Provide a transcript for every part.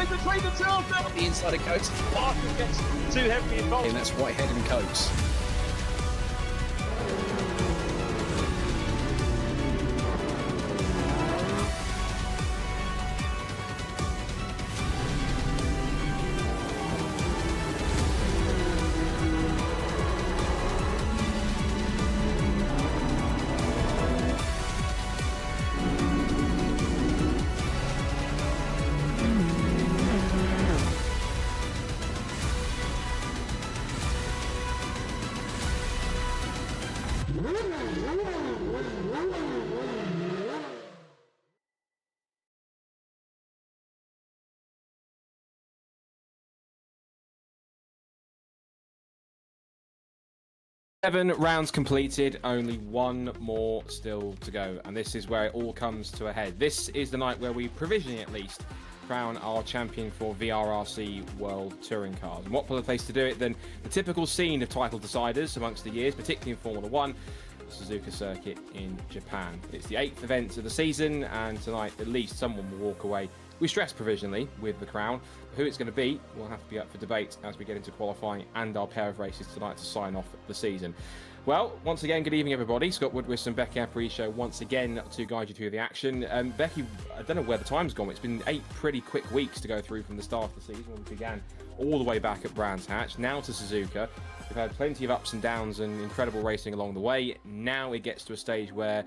Between the two of them, The inside of Coates, Parker gets too heavily involved. and that's Whitehead and Coates. Seven rounds completed, only one more still to go, and this is where it all comes to a head. This is the night where we, provisionally at least, crown our champion for VRRC World Touring Cars. And what better place to do it than the typical scene of title deciders amongst the years, particularly in Formula One, the Suzuka circuit in Japan. It's the 8th event of the season, and tonight at least someone will walk away, we stress provisionally, with the crown. Who it's going to be will have to be up for debate as we get into qualifying and our pair of races tonight to sign off the season. Well, once again, good evening, everybody. Scott Woodwiss and Becky Aparicio once again to guide you through the action. Becky, I don't know where the time's gone. It's been 8 pretty quick weeks to go through from the start of the season when we began all the way back at Brands Hatch, now to Suzuka. We've had plenty of ups and downs and incredible racing along the way. Now it gets to a stage where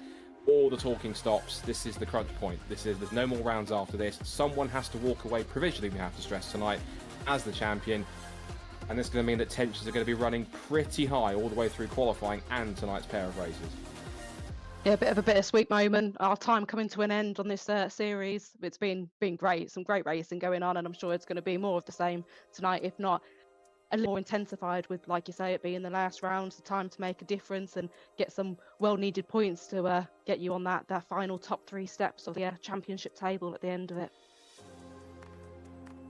all the talking stops. This is the crunch point. There's no more rounds after this. Someone has to walk away provisionally, we have to stress tonight, as the champion. And this is going to mean that tensions are going to be running pretty high all the way through qualifying and tonight's pair of races. Yeah, a bit of a bittersweet moment. Our time coming to an end on this series. It's been great. Some great racing going on, and I'm sure it's going to be more of the same tonight, if not a little more intensified with, like you say, it being the last round, the time to make a difference and get some well-needed points to get you on that final top 3 steps of the championship table at the end of it.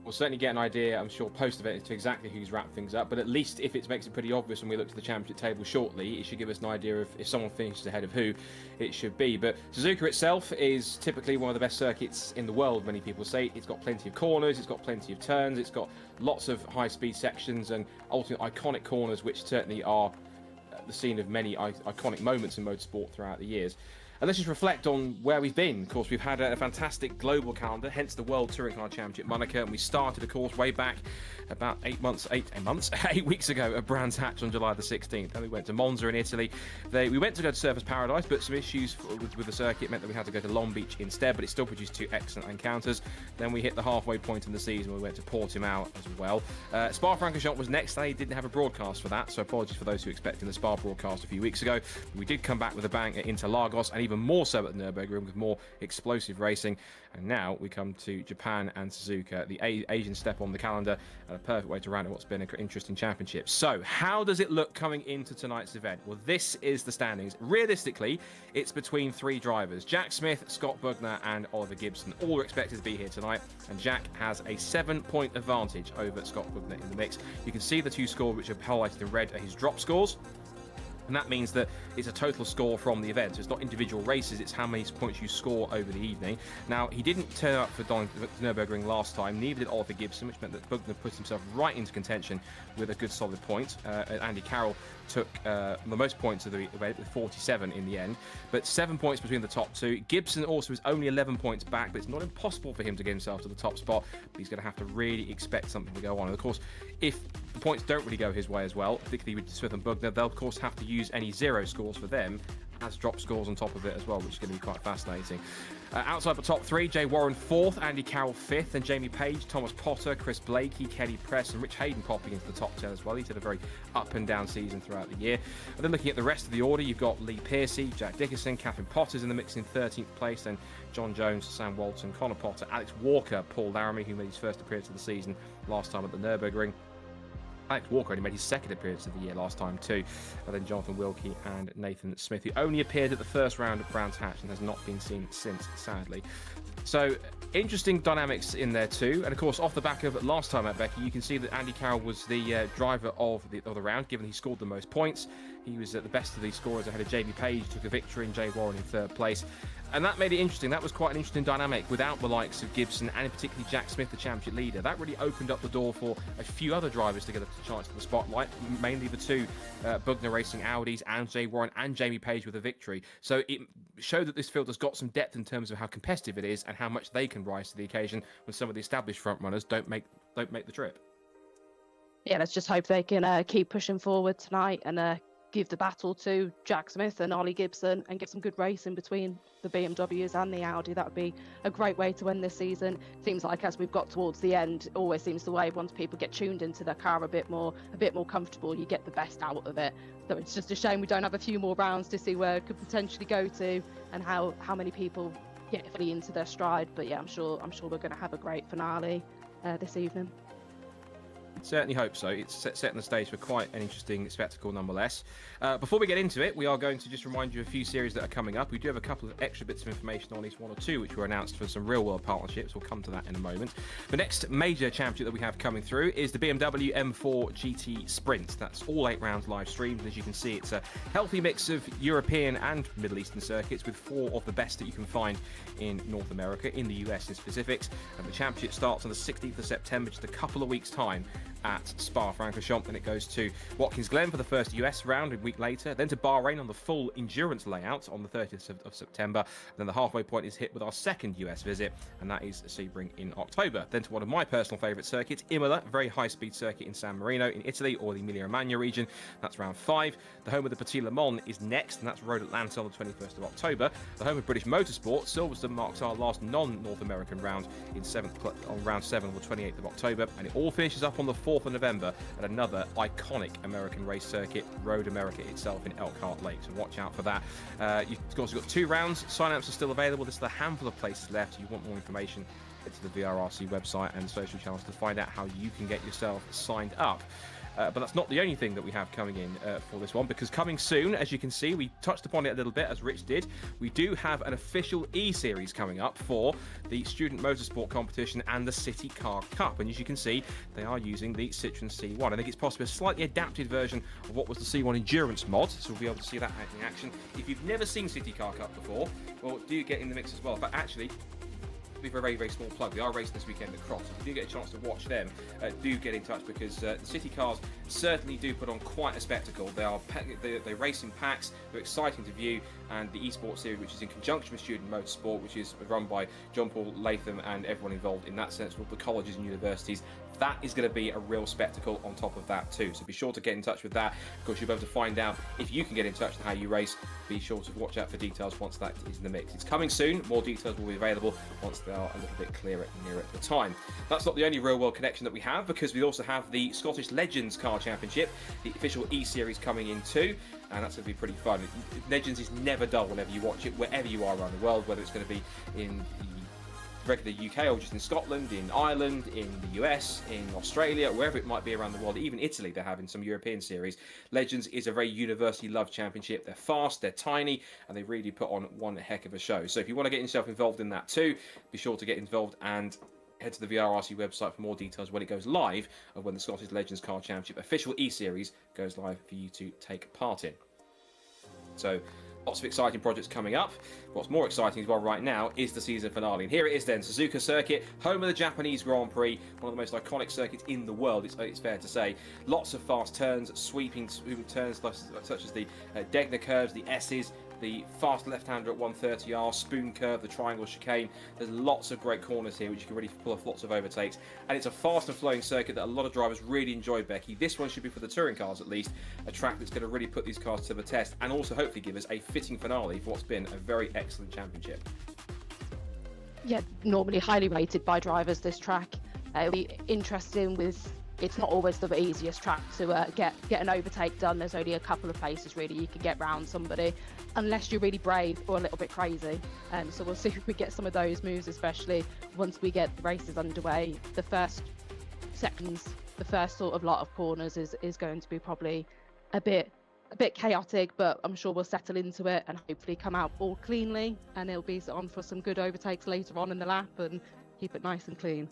We'll certainly get an idea, I'm sure, post-event as to exactly who's wrapped things up, but at least if it makes it pretty obvious when we look to the championship table shortly, it should give us an idea of if someone finishes ahead of who it should be. But Suzuka itself is typically one of the best circuits in the world, many people say. It's got plenty of corners, it's got plenty of turns, it's got lots of high-speed sections and ultimately iconic corners, which certainly are the scene of many iconic moments in motorsport throughout the years. And let's just reflect on where we've been. Of course, we've had a fantastic global calendar, hence the World Touring Car Championship moniker. And we started, of course, way back about 8 weeks ago at Brands Hatch on July the 16th. Then we went to Monza in Italy. We went to go to Surfers Paradise, but some issues with the circuit meant that we had to go to Long Beach instead, but it still produced 2 excellent encounters. Then we hit the halfway point in the season. We went to Portimao as well. Spa-Francorchamps was next. They didn't have a broadcast for that, so apologies for those who were expecting the Spa broadcast a few weeks ago. We did come back with a bang at Interlagos, and even more so at the Nürburgring with more explosive racing. And now we come to Japan and Suzuka, the Asian step on the calendar, and a perfect way to round out what's been an interesting championship. So how does it look coming into tonight's event? Well, this is the standings. Realistically, it's between 3 drivers: Jack Smith, Scott Bugner and Oliver Gibson. All are expected to be here tonight, and Jack has a 7-point advantage over Scott Bugner in the mix. You can see the 2 scores which are highlighted in red are his drop scores. And that means that it's a total score from the event. So it's not individual races, it's how many points you score over the evening. Now, he didn't turn up for Nürburgring last time, neither did Oliver Gibson, which meant that Bugner put himself right into contention with a good solid point. Andy Carroll took the most points of the event with 47 in the end, but 7 points between the top 2. Gibson also is only 11 points back, but it's not impossible for him to get himself to the top spot, but he's going to have to really expect something to go on. And of course, if the points don't really go his way as well, particularly with Smith and Bugner, they'll of course have to use any 0 scores for them has dropped scores on top of it as well, which is going to be quite fascinating. Outside the top three, Jay Warren 4th, Andy Carroll 5th, and Jamie Page, Thomas Potter, Chris Blakey, Kenny Press, and Rich Hayden popping into the top 10 as well. He's had a very up and down season throughout the year. And then looking at the rest of the order, you've got Lee Piercy, Jack Dickerson, Catherine Potter's in the mix in 13th place, then John Jones, Sam Walton, Connor Potter, Alex Walker, Paul Laramie, who made his first appearance of the season last time at the Nürburgring. Alex Walker only made his second appearance of the year last time too. And then Jonathan Wilkie and Nathan Smith, who only appeared at the first round of Brands Hatch and has not been seen since, sadly. So, interesting dynamics in there too. And of course, off the back of last time at Becky, you can see that Andy Carroll was the driver of the round, given he scored the most points. He was at the best of these scorers ahead of Jamie Page, took a victory, and Jay Warren in 3rd place. And that made it interesting. That was quite an interesting dynamic without the likes of Gibson and particularly Jack Smith, the championship leader. That really opened up the door for a few other drivers to get a chance for the spotlight, mainly the two Bugner Racing Audis and Jay Warren and Jamie Page with a victory. So it showed that this field has got some depth in terms of how competitive it is and how much they can rise to the occasion when some of the established front runners don't make the trip. Yeah, let's just hope they can keep pushing forward tonight and give the battle to Jack Smith and Ollie Gibson and get some good racing between the BMWs and the Audi. That would be a great way to end this season. Seems like as we've got towards the end, it always seems the way once people get tuned into their car a bit more comfortable, you get the best out of it. So it's just a shame we don't have a few more rounds to see where it could potentially go to and how many people get fully into their stride. But yeah, I'm sure we're going to have a great finale this evening. Certainly hope so. It's setting the stage for quite an interesting spectacle nonetheless. Before we get into it, we are going to just remind you of a few series that are coming up. We do have a couple of extra bits of information on each one or two which were announced for some real-world partnerships. We'll come to that in a moment. The next major championship that we have coming through is the BMW M4 GT Sprint. That's all 8 rounds live streamed. As you can see, it's a healthy mix of European and Middle Eastern circuits with 4 of the best that you can find in North America, in the US in specifics. And the championship starts on the 16th of September, just a couple of weeks' time, at Spa-Francorchamps, and it goes to Watkins Glen for the first US round a week later, then to Bahrain on the full endurance layout on the 30th of September, and then the halfway point is hit with our second US visit, and that is Sebring in October. Then to one of my personal favourite circuits, Imola, a very high-speed circuit in San Marino in Italy, or the Emilia-Romagna region. That's round 5. The home of the Petit Le Mans is next, and that's Road Atlanta on the 21st of October. The home of British Motorsport, Silverstone, marks our last non-North American round on round 7 on the 28th of October, and it all finishes up on the 4th of November at another iconic American race circuit, Road America itself in Elkhart Lake. So watch out for that. You've also got 2 rounds. Sign-ups are still available. There's a handful of places left. If you want more information, head to the VRRC website and social channels to find out how you can get yourself signed up. But that's not the only thing that we have coming in for this one, because coming soon, as you can see, we touched upon it a little bit, as Rich did, we do have an official E-Series coming up for the Student Motorsport Competition and the City Car Cup. And as you can see, they are using the Citroen C1. I think it's possibly a slightly adapted version of what was the C1 Endurance mod, so we'll be able to see that in action. If you've never seen City Car Cup before, well, do get in the mix as well. But actually, with a very, very small plug, they are racing this weekend at Cross. If you do get a chance to watch them, do get in touch, because the city cars certainly do put on quite a spectacle. They race in packs, they're exciting to view, and the esports series, which is in conjunction with Student Motorsport, which is run by John Paul Latham and everyone involved in that sense with the colleges and universities, that is going to be a real spectacle on top of that too. So be sure to get in touch with that. Of course, you'll be able to find out if you can get in touch and how you race. Be sure to watch out for details once that is in the mix. It's coming soon. More details will be available once they are a little bit clearer nearer at the time. That's not the only real world connection that we have, because we also have the Scottish Legends Car Championship, the official E-Series coming in too, and that's going to be pretty fun. Legends is never dull whenever you watch it, wherever you are around the world, whether it's going to be in the regular UK or just in Scotland, in Ireland, in the US, in Australia, wherever it might be around the world, even Italy they're having some European series. Legends is a very universally loved championship. They're fast, they're tiny, and they really put on one heck of a show. So if you want to get yourself involved in that too, be sure to get involved and head to the VRRC website for more details when it goes live, of when the Scottish Legends Car Championship official E-Series goes live for you to take part in. So lots of exciting projects coming up. What's more exciting as well right now is the season finale. And here it is then, Suzuka Circuit, home of the Japanese Grand Prix, one of the most iconic circuits in the world, it's fair to say. Lots of fast turns, sweeping turns such as the Degner curves, the S's, the fast left-hander at 130R, spoon curve, the triangle chicane. There's lots of great corners here which you can really pull off lots of overtakes, and it's a fast and flowing circuit that a lot of drivers really enjoy, Becky. This one should be, for the touring cars at least, a track that's going to really put these cars to the test, and also hopefully give us a fitting finale for what's been a very excellent championship. Yeah, normally highly rated by drivers, this track. It'll be interesting with, it's not always the easiest track to get an overtake done. There's only a couple of places really you can get round somebody, unless you're really brave or a little bit crazy. So we'll see if we get some of those moves, especially once we get the races underway. The first sections, the first sort of lot of corners is going to be probably a bit chaotic, but I'm sure we'll settle into it and hopefully come out all cleanly, and it'll be on for some good overtakes later on in the lap and keep it nice and clean.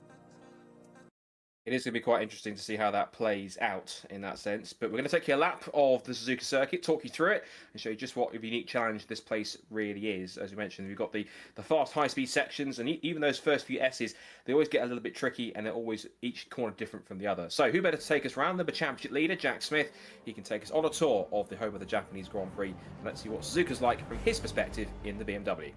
It is going to be quite interesting to see how that plays out in that sense. But we're going to take you a lap of the Suzuka circuit, talk you through it, and show you just what a unique challenge this place really is. As we mentioned, we've got the fast, high-speed sections, and even those first few S's, they always get a little bit tricky, and they're always each corner different from the other. So who better to take us around than the championship leader, Jack Smith? He can take us on a tour of the home of the Japanese Grand Prix, and let's see what Suzuka's like from his perspective in the BMW.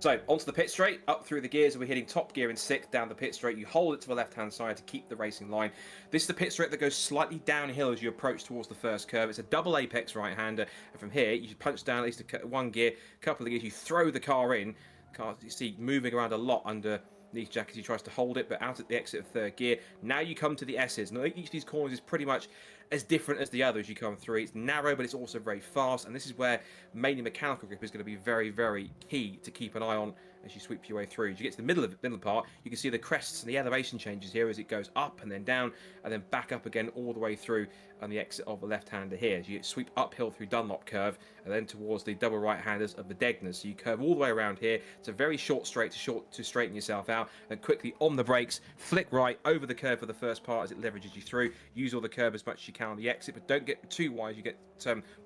So, onto the pit straight, up through the gears, and we're hitting top gear in 6th, down the pit straight. You hold it to the left-hand side to keep the racing line. This is the pit straight that goes slightly downhill as you approach towards the first curve. It's a double apex right-hander, and from here, you punch down at least one gear, a couple of gears, you throw the car in. The car, you see, moving around a lot underneath Jack as he tries to hold it, but out at the exit of 3rd gear. Now you come to the S's. Now, each of these corners is pretty much as different as the others you come through. It's narrow, but it's also very fast, and this is where mainly mechanical grip is going to be very, very key to keep an eye on as you sweep your way through. As you get to the middle part, you can see the crests and the elevation changes here as it goes up and then down and then back up again all the way through on the exit of the left-hander here. As you sweep uphill through Dunlop curve and then towards the double right-handers of the Degners. So you curve all the way around here. It's a very short straight to straighten yourself out, and quickly on the brakes, flick right over the curve for the first part as it leverages you through. Use all the curb as much as you can on the exit, but don't get too wide. You get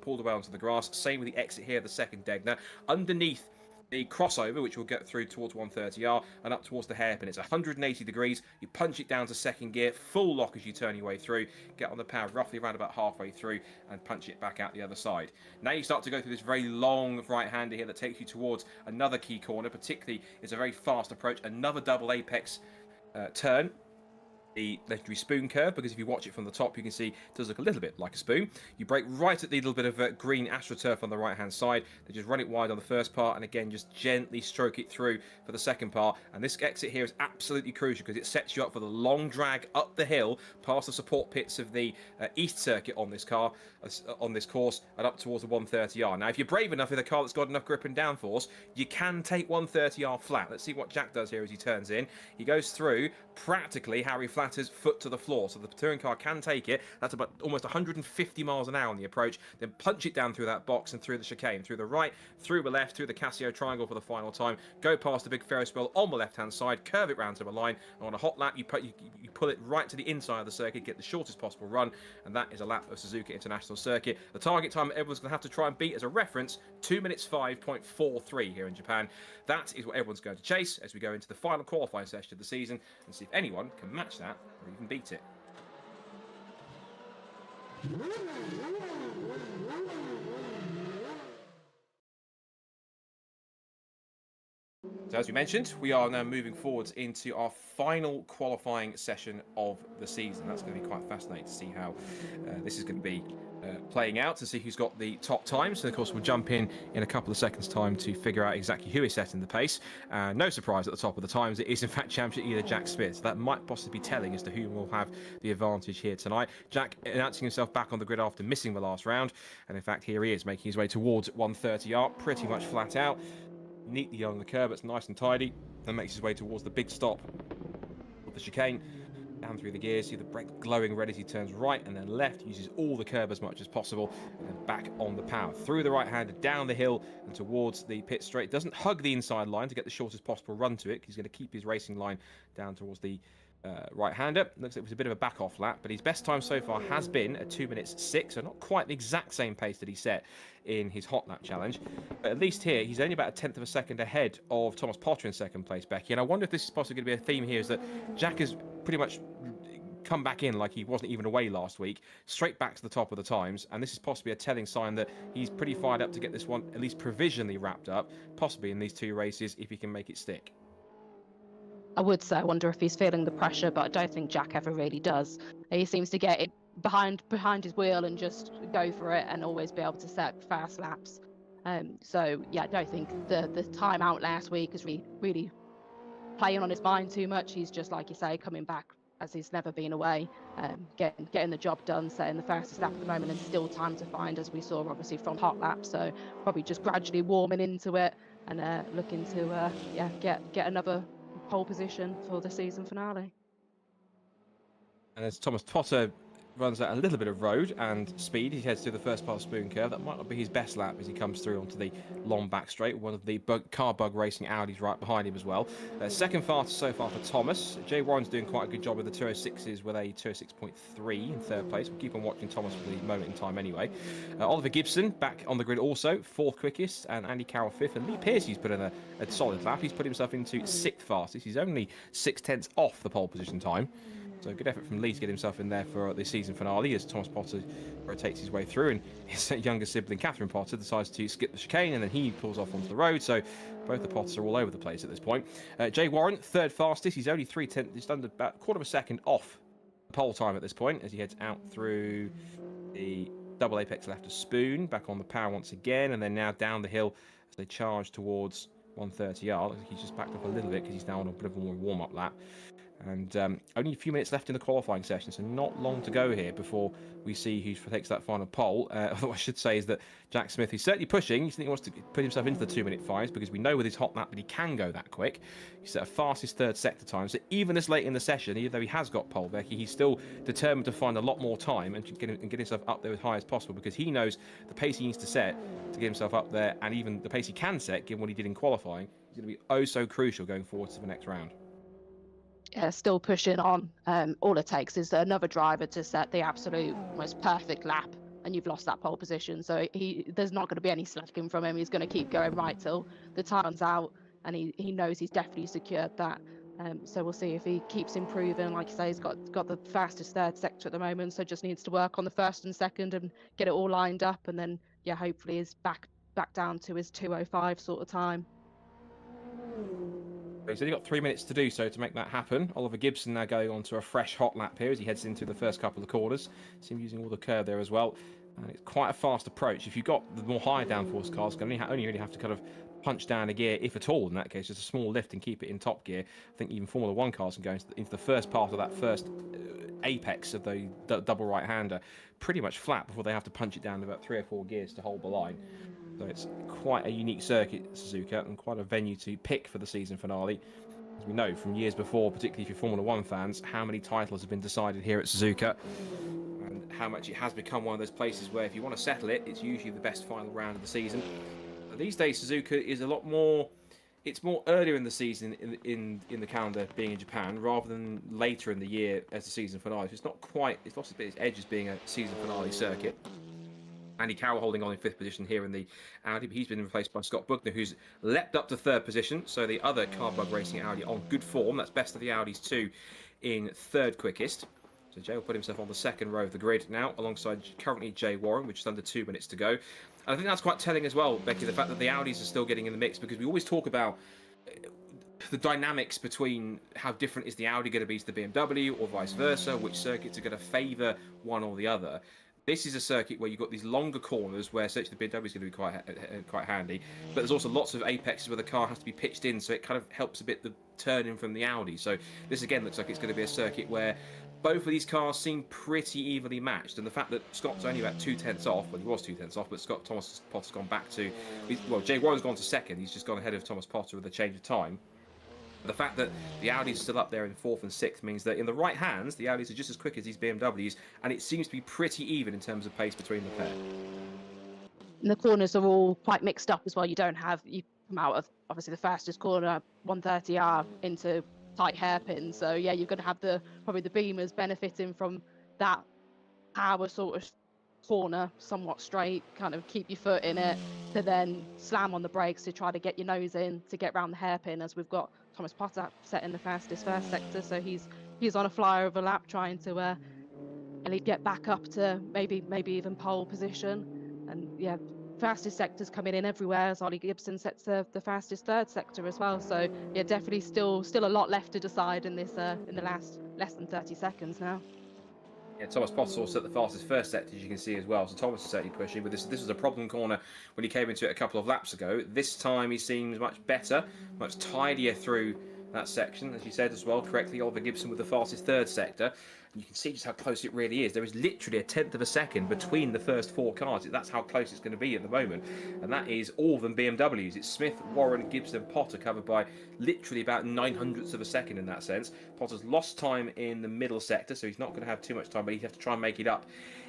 pulled away onto the grass. Same with the exit here, the second Degner. Underneath the crossover, which we'll get through towards 130R and up towards the hairpin. It's 180 degrees. You punch it down to 2nd gear, full lock as you turn your way through, get on the power roughly around about halfway through and punch it back out the other side. Now you start to go through this very long right-hander here that takes you towards another key corner. Particularly, it's a very fast approach, another double apex turn. The legendary spoon curve, because if you watch it from the top, you can see it does look a little bit like a spoon. You brake right at the little bit of green AstroTurf on the right-hand side. They just run it wide on the first part, and again, just gently stroke it through for the second part. And this exit here is absolutely crucial because it sets you up for the long drag up the hill, past the support pits of the East Circuit on this car, on this course, and up towards the 130R. Now, if you're brave enough with a car that's got enough grip and downforce, you can take 130R flat. Let's see what Jack does here as he turns in. He goes through practically Harry Flatter's foot to the floor, so the touring car can take it. That's about almost 150 miles an hour on the approach. Then punch it down through that box and through the chicane, through the right, through the left, through the Casio triangle for the final time. Go past the big Ferris wheel on the left-hand side, curve it round to the line, and on a hot lap, you pull it right to the inside of the circuit, get the shortest possible run, and that is a lap of Suzuka International Circuit. The target time everyone's going to have to try and beat as a reference, 2 minutes 5.43 here in Japan. That is what everyone's going to chase as we go into the final qualifying session of the season and see if anyone can match that or even beat it. So as we mentioned, we are now moving forwards into our final qualifying session of the season. That's going to be quite fascinating to see how this is going to be playing out, to see who's got the top times. And of course, we'll jump in a couple of seconds' time to figure out exactly who is setting the pace. No surprise at the top of the times, it is in fact championship leader Jack Smith. So that might possibly be telling as to who will have the advantage here tonight. Jack announcing himself back on the grid after missing the last round. And in fact, here he is making his way towards 130R, pretty much flat out. Neatly on the curb, it's nice and tidy, and makes his way towards the big stop of the chicane. Down through the gears, see the brake glowing red as he turns right and then left, uses all the curb as much as possible, and then back on the power. Through the right-hander, down the hill and towards the pit straight. Doesn't hug the inside line to get the shortest possible run to it. He's going to keep his racing line down towards the right-hander. Looks like it was a bit of a back-off lap, but his best time so far has been a 2 minutes 6, so not quite the exact same pace that he set in his hot lap challenge. But at least here, he's only about a tenth of a second ahead of Thomas Potter in second place, Becky. And I wonder if this is possibly going to be a theme here, is that Jack has pretty much come back in like he wasn't even away last week, straight back to the top of the times, and this is possibly a telling sign that he's pretty fired up to get this one at least provisionally wrapped up, possibly in these 2 races if he can make it stick. I would say I wonder if he's feeling the pressure, but I don't think Jack ever really does. He seems to get it behind his wheel and just go for it and always be able to set fast laps. So yeah, I don't think the time out last week is really playing on his mind too much. He's just, like you say, coming back as he's never been away, getting the job done, setting the fastest lap at the moment, and still time to find, as we saw obviously from hot laps. So probably just gradually warming into it and looking to get another pole position for the season finale. And as Thomas Potter runs out a little bit of road and speed, he heads through the first part of Spoon Curve. That might not be his best lap as he comes through onto the long back straight. One of the car bug racing Audis right behind him as well. Second fastest so far for Thomas. Jay Warren's doing quite a good job with the 206s with a 206.3 in third place. We'll keep on watching Thomas for the moment in time anyway. Oliver Gibson back on the grid also, 4th quickest, and Andy Carroll 5th. And Lee Pearcey's put in a solid lap. He's put himself into 6th fastest. He's only 6/10 off the pole position time. So good effort from Lee to get himself in there for the season finale as Thomas Potter rotates his way through, and his younger sibling Catherine Potter decides to skip the chicane and then he pulls off onto the road. So both the Potters are all over the place at this point. Jay Warren, 3rd fastest. He's only 3/10, just under about 1/4 of a second off pole time at this point as he heads out through the double apex left of Spoon, back on the power once again, and then now down the hill as they charge towards 130R. He's just backed up a little bit because he's now on a bit of a more warm-up lap. And only a few minutes left in the qualifying session, so not long to go here before we see who takes that final pole. What I should say is that Jack Smith is certainly pushing. He wants to put himself into the 2-minute fives because we know with his hot lap that he can go that quick. He's set a fastest 3rd sector time, so even this late in the session, even though he has got pole, Becky, he's still determined to find a lot more time and get himself up there as high as possible because he knows the pace he needs to set to get himself up there, and even the pace he can set, given what he did in qualifying, is going to be oh so crucial going forward to the next round. Still pushing on. All it takes is another driver to set the absolute most perfect lap, and you've lost that pole position. So there's not going to be any slacking from him. He's going to keep going right till the time runs out, and he knows he's definitely secured that. So we'll see if he keeps improving. Like you say, he's got the fastest 3rd sector at the moment, so just needs to work on the 1st and 2nd and get it all lined up, and then hopefully is back down to his 2:05 sort of time. He's only got 3 minutes to do so to make that happen. Oliver Gibson now going on to a fresh hot lap here as he heads into the first couple of corners. See him using all the curve there as well. And it's quite a fast approach. If you've got the more higher downforce cars, you can only really have to kind of punch down a gear, if at all in that case, just a small lift and keep it in top gear. I think even Formula 1 cars can go into the first part of that first apex of the double right-hander pretty much flat before they have to punch it down to about 3 or 4 gears to hold the line. So it's quite a unique circuit, Suzuka, and quite a venue to pick for the season finale. As we know from years before, particularly if you're Formula 1 fans, how many titles have been decided here at Suzuka, and how much it has become one of those places where if you want to settle it, it's usually the best final round of the season. But these days, Suzuka is a lot more... It's more earlier in the season in the calendar being in Japan rather than later in the year as the season finale. So it's not quite... It's lost a bit of its edge as being a season finale circuit. Andy Carroll holding on in 5th position here in the Audi, but he's been replaced by Scott Woodwiss, who's leapt up to 3rd position. So the other car bug racing Audi on good form. That's best of the Audis 2 in 3rd quickest. So Jay will put himself on the 2nd row of the grid now, alongside currently Jay Warren, with just under 2 minutes to go. And I think that's quite telling as well, Becky, the fact that the Audis are still getting in the mix, because we always talk about the dynamics between how different is the Audi going to be to the BMW or vice versa, which circuits are going to favour one or the other. This is a circuit where you've got these longer corners where essentially the BMW is going to be quite handy, but there's also lots of apexes where the car has to be pitched in, so it kind of helps a bit the turning from the Audi. So this again looks like it's going to be a circuit where both of these cars seem pretty evenly matched, and the fact that Scott's only about 2/10 off, well he was 2/10 off, but Thomas Potter's gone back to, well Jay Warren's gone to 2nd, he's just gone ahead of Thomas Potter with a change of time. The fact that the Audis are still up there in 4th and 6th means that in the right hands, the Audis are just as quick as these BMWs, and it seems to be pretty even in terms of pace between the pair. And the corners are all quite mixed up as well. You come out of obviously the fastest corner, 130R, into tight hairpins. So yeah, you're going to have probably the Beamers benefiting from that power sort of corner, somewhat straight, kind of keep your foot in it, to then slam on the brakes to try to get your nose in to get round the hairpin, as we've got Thomas Potter setting the fastest 1st sector, so he's he's on a flyer of a lap, trying to at least get back up to maybe even pole position. And yeah, fastest sector's coming in everywhere as Ollie Gibson sets the fastest third sector as well. So yeah, definitely still a lot left to decide in this in the last less than 30 seconds now. Yeah, Thomas Potts also at the fastest first sector, as you can see as well. So Thomas is certainly pushing, but this was a problem corner when he came into it a couple of laps ago. This time he seems much better, much tidier through that section, as you said as well correctly. Oliver Gibson with the fastest third sector. And you can see just how close it really is. There is literally a tenth of a second between the first four cars. That's how close it's going to be at the moment. And that is all of them BMWs. It's Smith, Warren, Gibson, Potter covered by literally about 900ths of a second in that sense. Potter's lost time in the middle sector, so he's not going to have too much time, but he'd have to try and make it up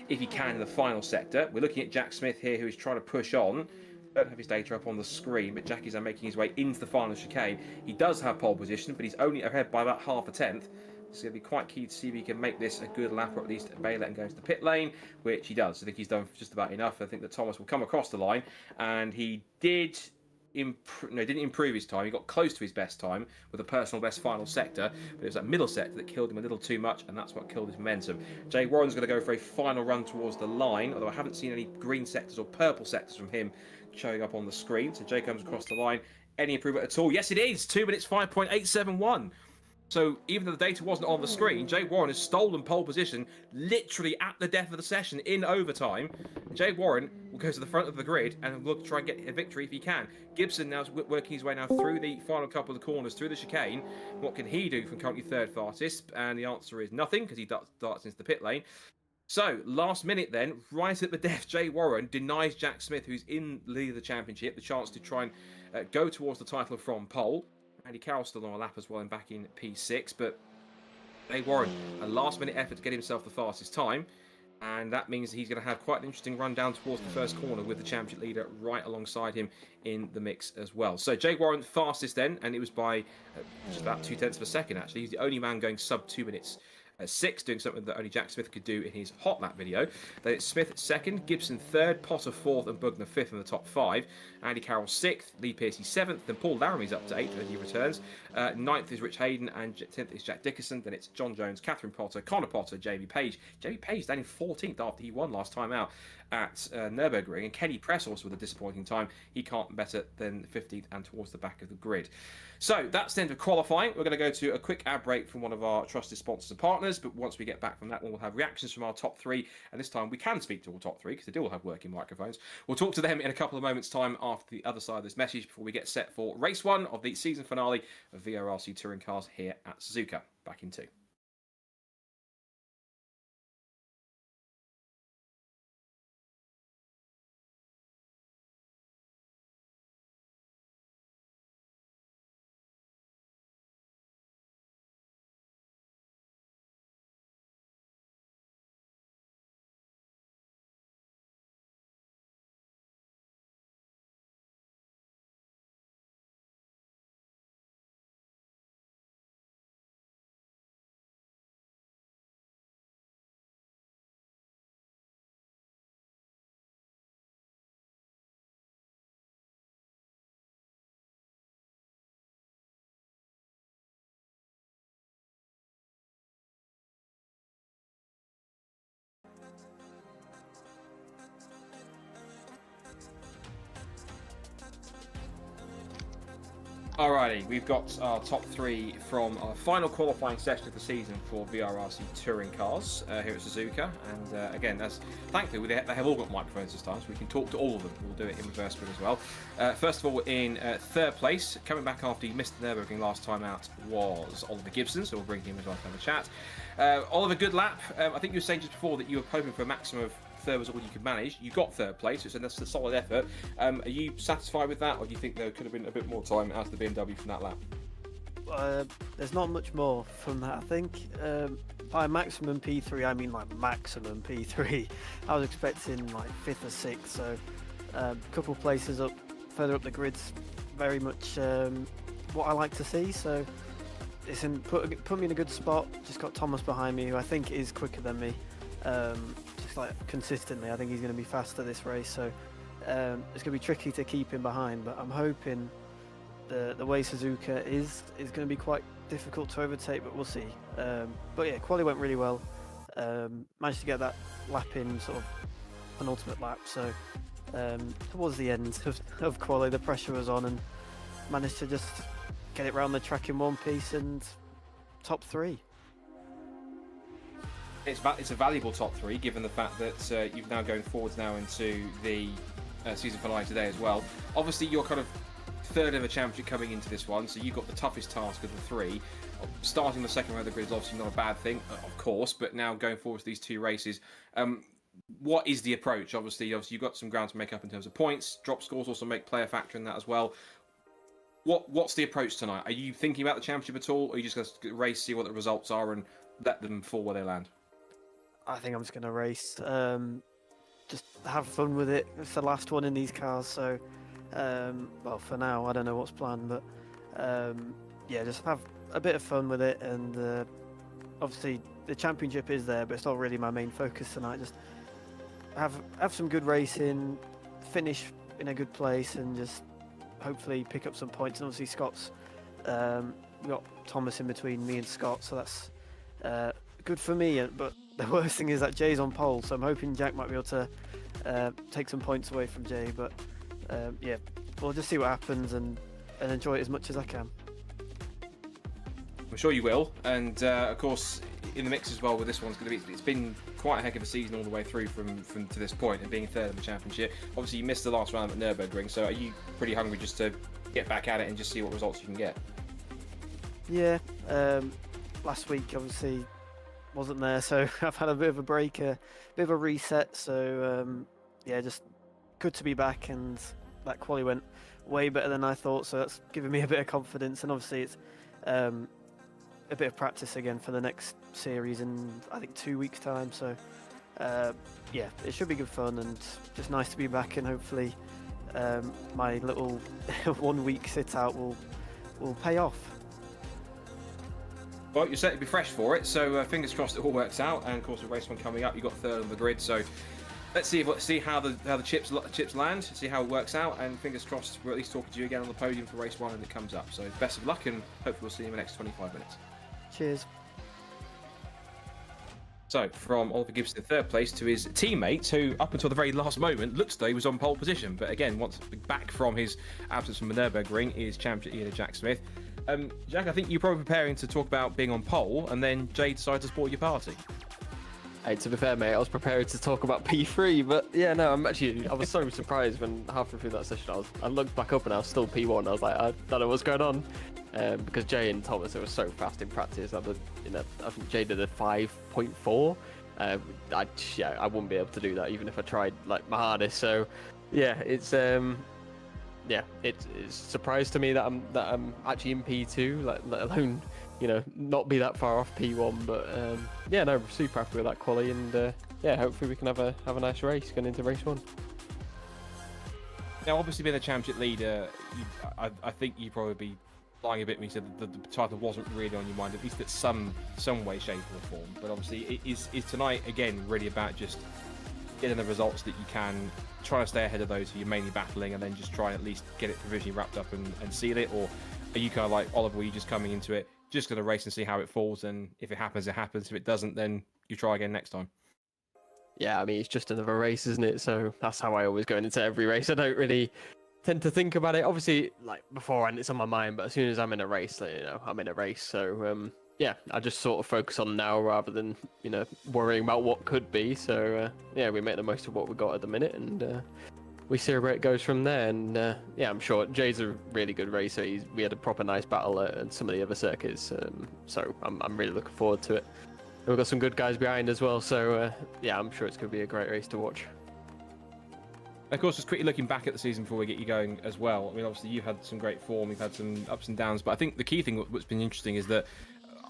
if he can in the final sector. We're looking at Jack Smith here, who is trying to push on. Don't have his data up on the screen, but Jack is making his way into the final chicane. He does have pole position, but he's only ahead by about half a tenth. It's going to be quite key to see if he can make this a good lap, or at least bail it and go into the pit lane, which he does. I think he's done just about enough. I think that Thomas will come across the line, and he didn't improve his time. He got close to his best time with a personal best final sector, but it was that middle sector that killed him a little too much, and that's what killed his momentum. Jay Warren's going to go for a final run towards the line, although I haven't seen any green sectors or purple sectors from him showing up on the screen. So Jay comes across the line. Any improvement at all? Yes, it is. 2 minutes 5.871. So even though the data wasn't on the screen, Jay Warren has stolen pole position literally at the death of the session in overtime. Jay Warren will go to the front of the grid and will try and get a victory if he can. Gibson now is working his way now through the final couple of the corners, through the chicane. What can he do from currently third fastest? And the answer is nothing, because he darts into the pit lane. So, last minute then, right at the death, Jay Warren denies Jack Smith, who's in the lead of the championship, the chance to try and go towards the title from pole. Andy Carroll's still on a lap as well and back in P6, but Jay Warren, a last-minute effort to get himself the fastest time, and that means he's going to have quite an interesting run down towards the first corner with the championship leader right alongside him in the mix as well. So Jay Warren fastest then, and it was by just about 0.2 of a second actually. He's the only man going sub 2 minutes 6, doing something that only Jack Smith could do in his hot lap video. Then it's Smith second, Gibson third, Potter fourth, and Bugner fifth in the top 5. Andy Carroll sixth, Lee Pearcey seventh, then Paul Laramie's up to 8th as he returns. Ninth is Rich Hayden, and 10th is Jack Dickerson. Then it's John Jones, Catherine Potter, Connor Potter, Jamie Page. Jamie Page standing 14th after he won last time out at Nürburgring, and Kenny Press also with a disappointing time. He can't better than 15th and towards the back of the grid. So that's the end of qualifying. We're going to go to a quick ad break from one of our trusted sponsors and partners, but once we get back from that, we'll have reactions from our top 3, and this time we can speak to all top 3 because they do all have working microphones. We'll talk to them in a couple of moments' time after the other side of this message before we get set for race 1 of the season finale of VRRC Touring Cars here at Suzuka. Back in 2. Alrighty, we've got our top 3 from our final qualifying session of the season for VRRC Touring Cars here at Suzuka. And again, thankfully, they have all got microphones this time, so we can talk to all of them. We'll do it in reverse spin as well. First of all, in third place, coming back after he missed the Nürburgring last time out, was Oliver Gibson, so we'll bring him as well to have a chat. Oliver, good lap. I think you were saying just before that you were hoping for a maximum of third was all you could manage. You got third place, so that's a solid effort. Are you satisfied with that, or do you think there could have been a bit more time out of the BMW from that lap? There's not much more from that, I think. By maximum P3, I mean like maximum P3. I was expecting like 5th or 6th, so a couple places up, further up the grid's very much what I like to see. So it's put me in a good spot. Just got Thomas behind me, who I think is quicker than me. Just like consistently, I think he's going to be faster this race, so it's going to be tricky to keep him behind, but I'm hoping the way Suzuka is going to be quite difficult to overtake, but we'll see. But yeah, quali went really well. Managed to get that lap in, sort of penultimate lap. So towards the end of quali, the pressure was on, and managed to just get it round the track in one piece and top 3. It's a valuable top 3, given the fact that you've now going forwards now into the season finale today as well. Obviously, you're kind of third of a championship coming into this one, so you've got the toughest task of the 3. Starting the second round of the grid is obviously not a bad thing, of course, but now going forward to these 2 races, what is the approach? Obviously, you've got some ground to make up in terms of points. Drop scores also make play a factor in that as well. What's the approach tonight? Are you thinking about the championship at all, or are you just going to race, see what the results are, and let them fall where they land? I think I'm just going to race. Just have fun with it. It's the last one in these cars, so well, for now, I don't know what's planned, but yeah, just have a bit of fun with it. And obviously, the championship is there, but it's not really my main focus tonight. Just have some good racing, finish in a good place, and just hopefully pick up some points. And obviously, Scott's we got Thomas in between me and Scott, so that's good for me. But the worst thing is that Jay's on pole, so I'm hoping Jack might be able to take some points away from Jay. But yeah, we'll just see what happens and enjoy it as much as I can. I'm sure you will, and of course, in the mix as well with this one's going to be. It's been quite a heck of a season all the way through from to this point, and being third in the championship. Obviously, you missed the last round at Nürburgring, so are you pretty hungry just to get back at it and just see what results you can get? Yeah, last week obviously wasn't there, so I've had a bit of a break, a bit of a reset. So yeah, just good to be back, and that quali went way better than I thought, so that's giving me a bit of confidence. And obviously it's a bit of practice again for the next series in I think 2 weeks time, so yeah, it should be good fun and just nice to be back, and hopefully my little 1 week sit out will pay off. Well, you're set to be fresh for it, so fingers crossed it all works out. And of course, with race 1 coming up, you've got third on the grid, so let's see how the chips land, see how it works out, and fingers crossed we're at least talking to you again on the podium for race 1 when it comes up. So best of luck, and hopefully we'll see you in the next 25 minutes. Cheers. So, from Oliver Gibson in third place to his teammate, who up until the very last moment looks though he was on pole position, but again, once back from his absence from the Nürburgring, is champion Jack Smith. Jack, I think you're probably preparing to talk about being on pole, and then Jay decided to spoil your party. Hey, to be fair, mate, I was prepared to talk about P3, but yeah, no, I was so surprised when halfway through that session, I looked back up and I was still P1. I was like, I don't know what's going on, because Jay and Thomas, it was so fast in practice. I think Jay did a 5.4. I wouldn't be able to do that even if I tried like my hardest. So yeah, it's surprised to me that I'm actually in P2, let alone not be that far off P1. But yeah, no, super happy with that quali, and yeah, hopefully we can have a nice race going into race 1. Now, obviously being a championship leader, I think you'd probably be lying a bit when you said that the title wasn't really on your mind, at least at some way, shape or form. But obviously, is tonight again really about just getting the results that you can, trying to stay ahead of those who you're mainly battling, and then just try and at least get it provisionally wrapped up and seal it? Or are you kind of like Oliver, where you're just coming into it, just going to race and see how it falls, and if it happens, it happens. If it doesn't, then you try again next time? Yeah, I mean, it's just another race, isn't it? So that's how I always go into every race. I don't really tend to think about it. Obviously, like beforehand, it's on my mind, but as soon as I'm in a race, I'm in a race. So yeah, I just sort of focus on now rather than worrying about what could be. So yeah, we make the most of what we got at the minute, and we see where it goes from there. And yeah, I'm sure Jay's a really good racer. We had a proper nice battle at some of the other circuits, so I'm really looking forward to it. And we've got some good guys behind as well, so yeah, I'm sure it's going to be a great race to watch. Of course, just quickly looking back at the season before we get you going as well. I mean, obviously you've had some great form, you've had some ups and downs, but I think the key thing what's been interesting is that,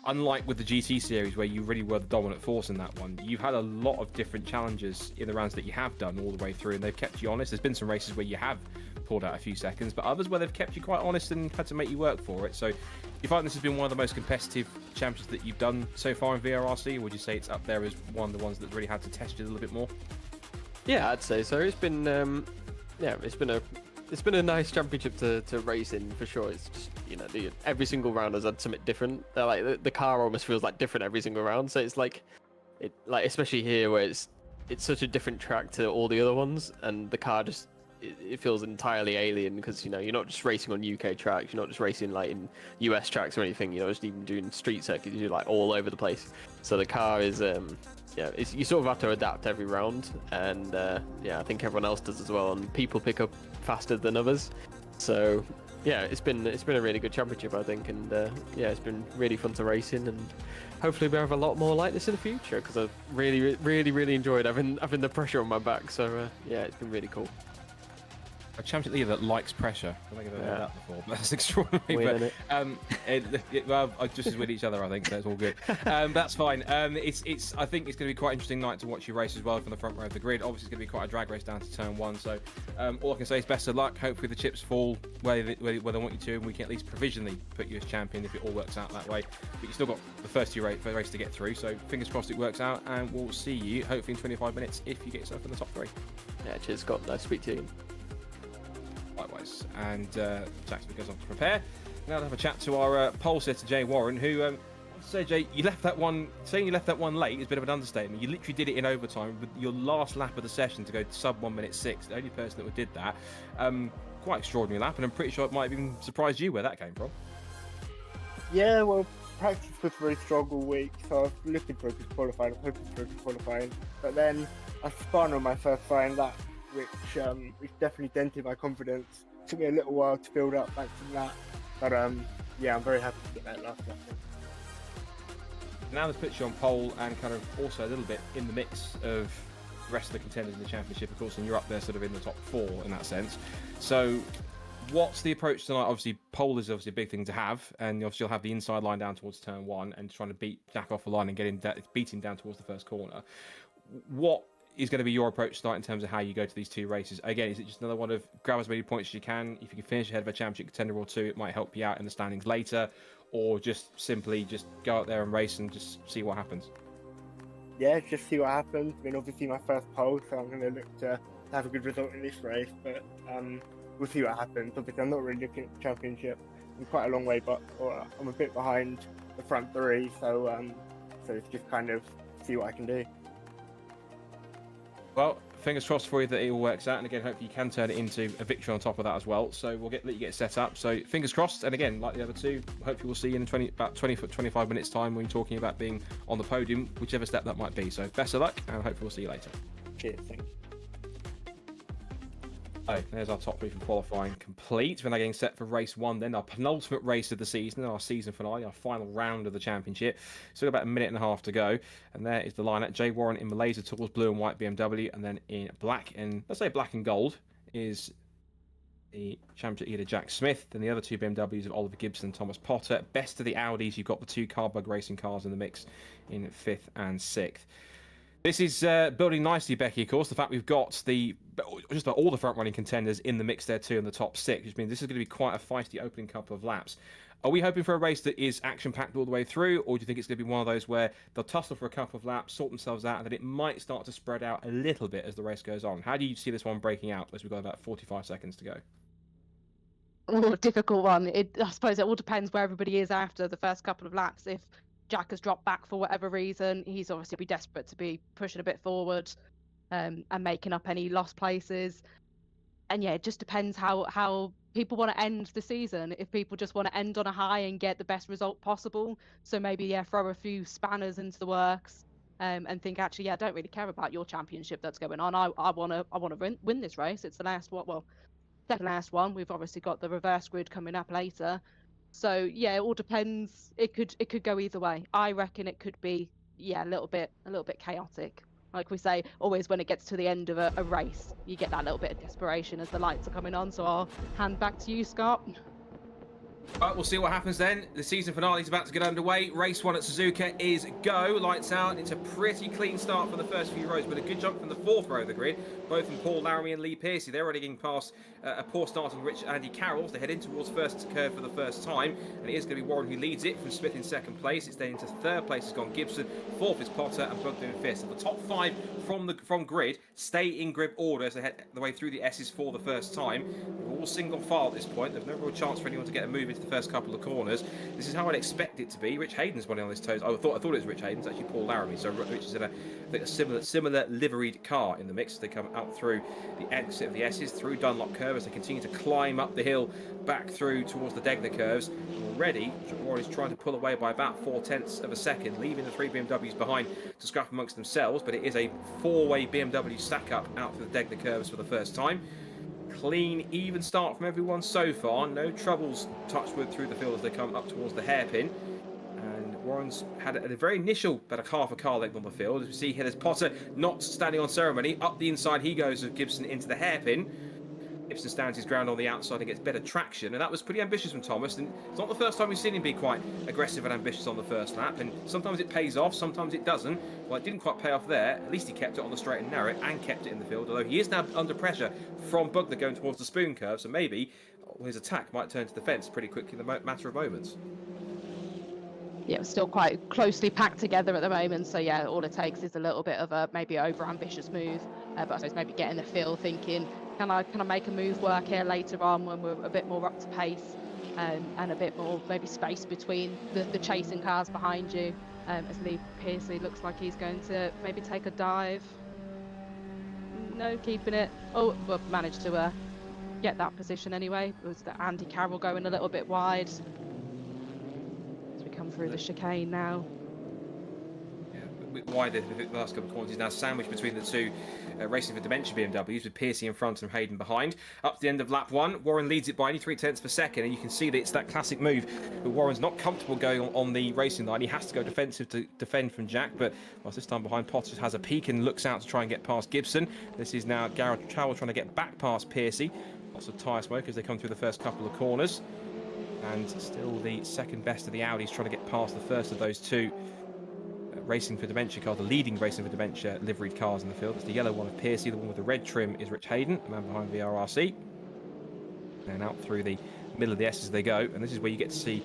unlike with the GT series where you really were the dominant force in that one, you've had a lot of different challenges in the rounds that you have done all the way through, and they've kept you honest. There's been some races where you have pulled out a few seconds, but others where they've kept you quite honest and had to make you work for it. So you find this has been one of the most competitive championships that you've done so far in VRRC, or would you say it's up there as one of the ones that really had to test you a little bit more? Yeah, I'd say so. It's been yeah, it's been a it's been a nice championship to race in for sure. It's just, you know, every single round has had something different. They're like the car almost feels like different every single round. So it's like especially here where it's such a different track to all the other ones, and the car just it feels entirely alien because, you know, you're not just racing on UK tracks, you're not just racing like in US tracks or anything, you know, just even doing street circuits, you're like all over the place. So the car is you sort of have to adapt every round, and I think everyone else does as well, and people pick up faster than others. So yeah, it's been a really good championship, I think, and it's been really fun to race in, and hopefully we have a lot more like this in the future because I've really enjoyed having the pressure on my back. So it's been really cool. A champion leader that likes pressure. I don't think I've ever heard that before. That's extraordinary. Weird, Well, just as with each other, I think, so it's all good. That's fine. I think it's going to be quite an interesting night to watch you race as well from the front row of the grid. Obviously, it's going to be quite a drag race down to turn 1. So all I can say is best of luck. Hopefully the chips fall where they want you to, and we can at least provisionally put you as champion if it all works out that way. But you've still got the first 2 races to get through. So fingers crossed it works out, and we'll see you hopefully in 25 minutes if you get yourself in the top 3. Yeah, cheers, Scott. Nice to speak to you again. Likewise. And Jackson goes on to prepare. Now to have a chat to our pole sitter, Jay Warren, who, say, Jay, you left that one late is a bit of an understatement. You literally did it in overtime with your last lap of the session to go sub 1 minute 6. The only person that did that. Quite extraordinary lap, and I'm pretty sure it might have even surprised you where that came from. Yeah, well, practice was very strong all week, so I was looking for a good qualifying, hoping for a good qualifying. But then I spun on my first flying lap, which definitely dented my confidence. Took me a little while to build up back from that, but I'm very happy to get that last lap. Now this puts you on pole and kind of also a little bit in the mix of the rest of the contenders in the championship, of course, and you're up there sort of in the top 4 in that sense. So what's the approach tonight? Obviously, pole is obviously a big thing to have, and obviously you'll have the inside line down towards turn 1 and trying to beat Jack off the line and beat him down towards the first corner. What is going to be your approach tonight in terms of how you go to these 2 races? Again, is it just another one of grab as many points as you can? If you can finish ahead of a championship contender or 2, it might help you out in the standings later, or just simply just go out there and race and just see what happens? Yeah, just see what happens. I mean, obviously my first pole, so I'm going to look to have a good result in this race, but we'll see what happens. Obviously, I'm not really looking at the championship. I'm quite a long way, but I'm a bit behind the front 3, so it's just kind of see what I can do. Well, fingers crossed for you that it all works out, and again, hopefully you can turn it into a victory on top of that as well. So we'll let you get set up. So fingers crossed, and again, like the other 2, hopefully we'll see you in about 25 minutes time when you're talking about being on the podium, whichever step that might be. So best of luck, and hopefully we'll see you later. Cheers, thanks. Oh, there's our top 3 from qualifying complete. We're now getting set for race 1 then, our penultimate race of the season, our season finale, our final round of the championship. Still about a minute and a half to go. And there is the lineup. Jay Warren in Malaysia towards blue and white BMW, and then in black and, let's say black and gold, is the championship leader Jack Smith. Then the other 2 BMWs of Oliver Gibson and Thomas Potter. Best of the Audis, you've got the 2 Carbug racing cars in the mix in 5th and 6th. This is building nicely, Becky, of course. The fact we've got just all the front-running contenders in the mix there too in the top 6, which means this is going to be quite a feisty opening couple of laps. Are we hoping for a race that is action-packed all the way through, or do you think it's going to be one of those where they'll tussle for a couple of laps, sort themselves out, and then it might start to spread out a little bit as the race goes on? How do you see this one breaking out as we've got about 45 seconds to go? Oh, difficult one. I suppose it all depends where everybody is after the first couple of laps. If Jack has dropped back for whatever reason, he's obviously be desperate to be pushing a bit forward and making up any lost places. And yeah, it just depends how people want to end the season. If people just want to end on a high and get the best result possible, so maybe throw a few spanners into the works and think, actually, I don't really care about your championship that's going on. I want to win this race. It's the last one. Well, second last one. We've obviously got the reverse grid coming up later. So yeah, it all depends. It could go either way. I reckon it could be a little bit chaotic. Like we say, always when it gets to the end of a race, you get that little bit of desperation as the lights are coming on. So I'll hand back to you, Scott. Right, we'll see what happens then. The season finale is about to get underway. Race 1 at Suzuka is go. Lights out. It's a pretty clean start for the first few rows, but a good jump from the 4th row of the grid. Both from Paul Laramie and Lee Pearcey. They're already getting past a poor starting Rich Andy Carroll. They head in towards first curve for the first time. And it is going to be Warren who leads it from Smith in 2nd place. It's then into 3rd place has gone Gibson. 4th is Potter and Bugden in 5th. So the top 5 from grid stay in grid order as they head the way through the S's for the first time. They're all single file at this point. There's no real chance for anyone to get a move into the first couple of corners. This is how I'd expect it to be. Rich Hayden's running on his toes. I thought it was Rich Hayden's, actually Paul Laramie. So Rich is in a similar liveried car in the mix. They come out through the exit of the S's, through Dunlop curve as they continue to climb up the hill back through towards the Degner curves. Already, Warren is trying to pull away by about 0.4 of a second, leaving the 3 BMWs behind to scrap amongst themselves. But it is a 4-way BMW stack up out through the Degner curves for the first time. Clean, even start from everyone so far. No troubles, touched wood, through the field as they come up towards the hairpin. And Warren's had a very initial, about a half a car length on the field. As we see here, there's Potter not standing on ceremony. Up the inside he goes with Gibson into the hairpin. Gibson stands his ground on the outside and gets better traction, and that was pretty ambitious from Thomas. And it's not the first time we've seen him be quite aggressive and ambitious on the first lap, and sometimes it pays off, sometimes it doesn't. Well, it didn't quite pay off there. At least he kept it on the straight and narrow and kept it in the field, although he is now under pressure from Bugler going towards the spoon curve, so maybe his attack might turn to the fence pretty quickly in the matter of moments. Yeah, it's still quite closely packed together at the moment, so yeah, all it takes is a little bit of a maybe over-ambitious move, but I suppose maybe getting the feel, thinking, can I make a move work here later on when we're a bit more up to pace, and a bit more maybe space between the chasing cars behind you, as Lee Pearcey looks like he's going to maybe take a dive. No, keeping it. Oh, well, managed to get that position anyway. It was the Andy Carroll going a little bit wide. Come through the chicane now. Yeah, a bit wider the last couple of corners. He's now sandwiched between the two racing for dementia BMWs with Pearcey in front and Hayden behind. Up to the end of lap 1, Warren leads it by only 0.3 of a second, and you can see that it's that classic move. But Warren's not comfortable going on the racing line. He has to go defensive to defend from Jack, but whilst this time behind, Potter has a peek and looks out to try and get past Gibson. This is now Garrett Trowell trying to get back past Pearcey. Lots of tyre smoke as they come through the first couple of corners. And still the second best of the Audis trying to get past the first of those two racing for dementia cars, the leading racing for dementia liveried cars in the field. It's the yellow one of Pearcey, the one with the red trim is Rich Hayden, the man behind VRRC. And out through the middle of the S as they go, and this is where you get to see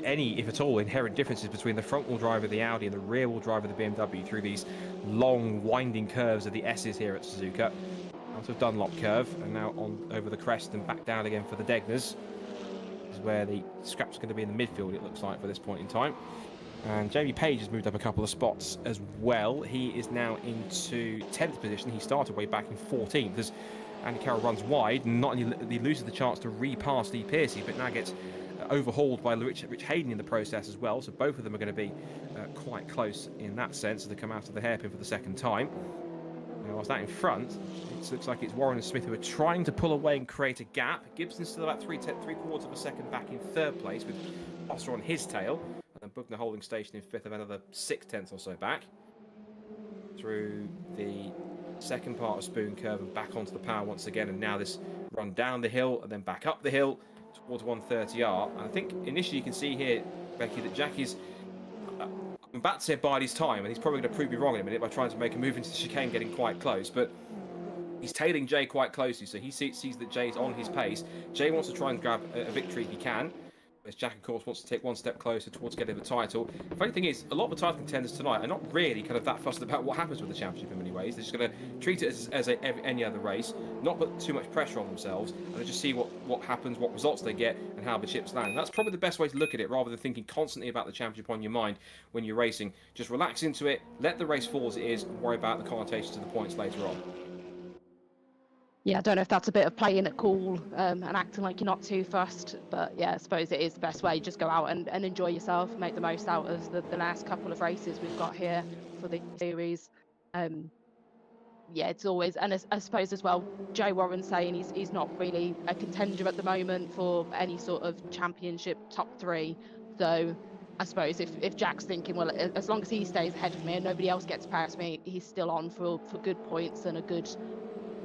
any, if at all, inherent differences between the front-wheel drive of the Audi and the rear-wheel drive of the BMW through these long, winding curves of the S's here at Suzuka. Out of Dunlop curve, and now on over the crest and back down again for the Degners. Where the scrap's going to be in the midfield, it looks like, for this point in time. And Jamie Page has moved up a couple of spots as well. He is now into 10th position. He started way back in 14th as Andy Carroll runs wide, and not only he loses the chance to repass Lee Pearcey, but now gets overhauled by Rich Hayden in the process as well. So both of them are going to be quite close in that sense as they come out of the hairpin for the second time. Now, whilst that in front, it looks like it's Warren and Smith who are trying to pull away and create a gap. Gibson's still about 3/4 of a second back in 3rd place with Foster on his tail, and then Bugner holding station in 5th of another 6/10 or so back. Through the second part of Spoon Curve and back onto the power once again, and now this run down the hill and then back up the hill towards 130R. And I think initially you can see here, Becky, that Jack is I'm about to say bide his time, and he's probably going to prove me wrong in a minute by trying to make a move into the chicane, getting quite close, but he's tailing Jay quite closely, so he sees that Jay's on his pace. Jay wants to try and grab a victory if he can, as Jack, of course, wants to take one step closer towards getting the title. The funny thing is, a lot of the title contenders tonight are not really kind of that fussed about what happens with the championship in many ways. They're just going to treat it as any other race, not put too much pressure on themselves, and they just see what happens, what results they get, and how the chips land. And that's probably the best way to look at it, rather than thinking constantly about the championship on your mind when you're racing. Just relax into it, let the race fall as it is, and worry about the connotations to the points later on. Yeah, I don't know if that's a bit of playing it cool and acting like you're not too fussed, but yeah, I suppose it is the best way. Just go out and enjoy yourself, make the most out of the last couple of races we've got here for the series. Yeah, it's always, and I suppose as well, Joe Warren's saying he's not really a contender at the moment for any sort of championship top 3. So I suppose if Jack's thinking, well, as long as he stays ahead of me and nobody else gets past me, he's still on for good points and a good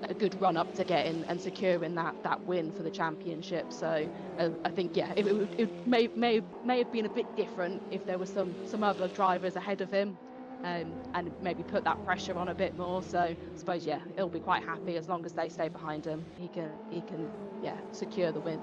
a good run up to getting and securing that win for the championship. So I think it may have been a bit different if there were some other drivers ahead of him, and maybe put that pressure on a bit more. So I suppose he'll be quite happy as long as they stay behind him. He can secure the win.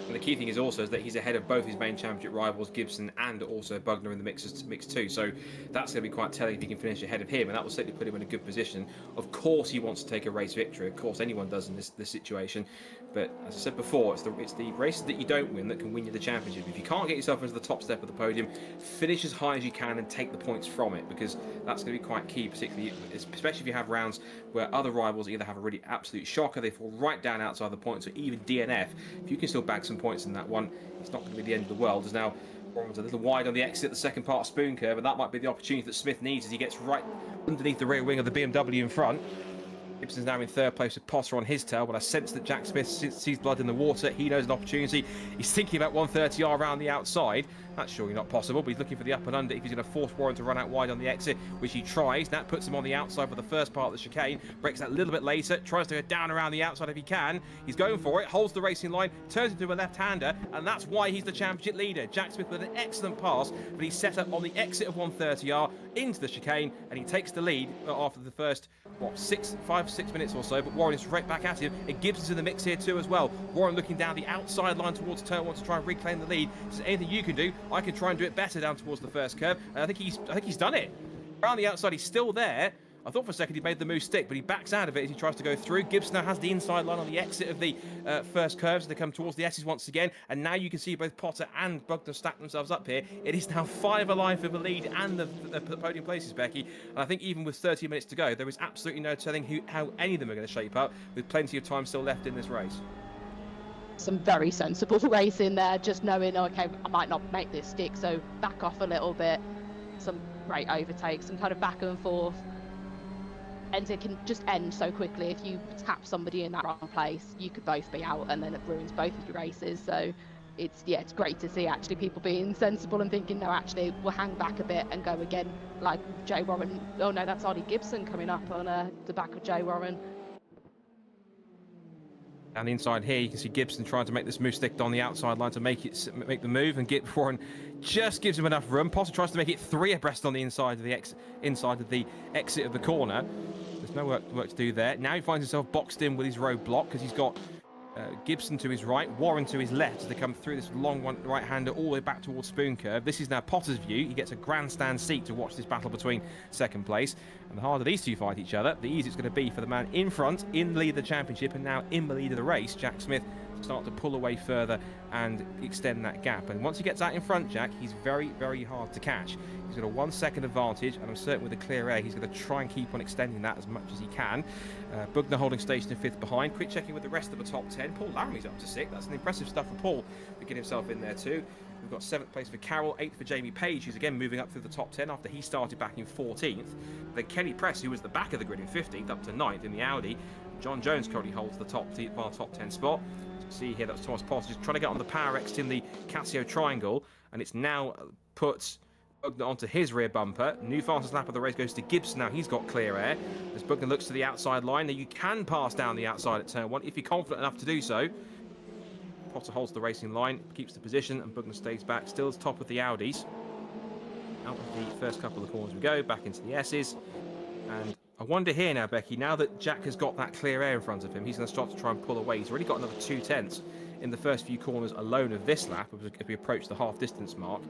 And the key thing is also that he's ahead of both his main championship rivals, Gibson and also Bugner in the mix too. So that's going to be quite telling if he can finish ahead of him, and that will certainly put him in a good position. Of course, he wants to take a race victory. Of course, anyone does in this situation. But as I said before, it's the races that you don't win that can win you the championship. If you can't get yourself into the top step of the podium, finish as high as you can and take the points from it, because that's going to be quite key, particularly especially if you have rounds where other rivals either have a really absolute shocker, they fall right down outside the points, or even DNF. If you can still bag some points in that one, it's not going to be the end of the world. As now Warren's a little wide on the exit, the second part of Spoon Curve, and that might be the opportunity that Smith needs as he gets right underneath the rear wing of the BMW in front. Gibson's now in third place with Potter on his tail, but I sense that Jack Smith sees blood in the water. He knows an opportunity. He's thinking about 130R around the outside. That's surely not possible, but he's looking for the up and under if he's going to force Warren to run out wide on the exit, which he tries. That puts him on the outside for the first part of the chicane. Breaks that a little bit later, tries to go down around the outside if he can. He's going for it, holds the racing line, turns into a left-hander, and that's why he's the championship leader. Jack Smith with an excellent pass, but he's set up on the exit of 130R into the chicane, and he takes the lead after the first, 5-6 minutes or so, but Warren is right back at him, and Gibson's in the mix here too as well. Warren looking down the outside line towards turn 1 to try and reclaim the lead. If there's anything you can do, I can try and do it better down towards the first curve, and I think he's done it. Around the outside, he's still there. I thought for a second he made the move stick, but he backs out of it as he tries to go through. Gibson now has the inside line on the exit of the first curve, so they come towards the S's once again, and now you can see both Potter and Bugner stack themselves up here. It is now 5 alive for the lead and the podium places, Becky, and I think even with 30 minutes to go, there is absolutely no telling how any of them are going to shape up, with plenty of time still left in this race. Some very sensible racing there, just knowing, okay, I might not make this stick, so back off a little bit. Some great overtakes, some kind of back and forth. And it can just end so quickly. If you tap somebody in that wrong place, you could both be out, and then it ruins both of your races. So it's great to see actually people being sensible and thinking, no, actually we'll hang back a bit and go again, like Jay Warren. Oh no, that's Ollie Gibson coming up on the back of Jay Warren. Down the inside here, you can see Gibson trying to make this move stick on the outside line to make the move, and Warren just gives him enough room. Potter tries to make it 3 abreast on the inside of the exit of the corner. There's no work to do there. Now he finds himself boxed in with his roadblock because he's got Gibson to his right, Warren to his left as they come through this long right-hander all the way back towards Spoon Curve. This is now Potter's view. He gets a grandstand seat to watch this battle between second place. And the harder these two fight each other, the easier it's going to be for the man in front, in the lead of the championship, and now in the lead of the race, Jack Smith, to start to pull away further and extend that gap. And once he gets out in front, Jack, he's very, very hard to catch. He's got a 1 second advantage, and I'm certain with the clear air, he's going to try and keep on extending that as much as he can. Bugner holding station in 5th behind. Quick checking with the rest of the top 10. Paul Laramie's up to 6th. That's an impressive stuff for Paul to get himself in there too. We've got 7th place for Carroll, 8th for Jamie Page, who's again moving up through the top 10 after he started back in 14th. Then Kenny Press, who was the back of the grid in 15th, up to 9th in the Audi. John Jones currently holds the top 10 spot. See here, that's Thomas Potter just trying to get on the Power X in the Casio Triangle, and it's now put Bugner onto his rear bumper. New fastest lap of the race goes to Gibson. Now he's got clear air as Bugner looks to the outside line. Now you can pass down the outside at turn 1 if you're confident enough to do so. Potter holds the racing line, keeps the position, and Bugner stays back, still at the top of the Audis. Out of the first couple of corners we go, back into the S's, and I wonder here now, Becky, now that Jack has got that clear air in front of him, he's going to start to try and pull away. He's already got another 2 tenths in the first few corners alone of this lap as we approach the half distance mark.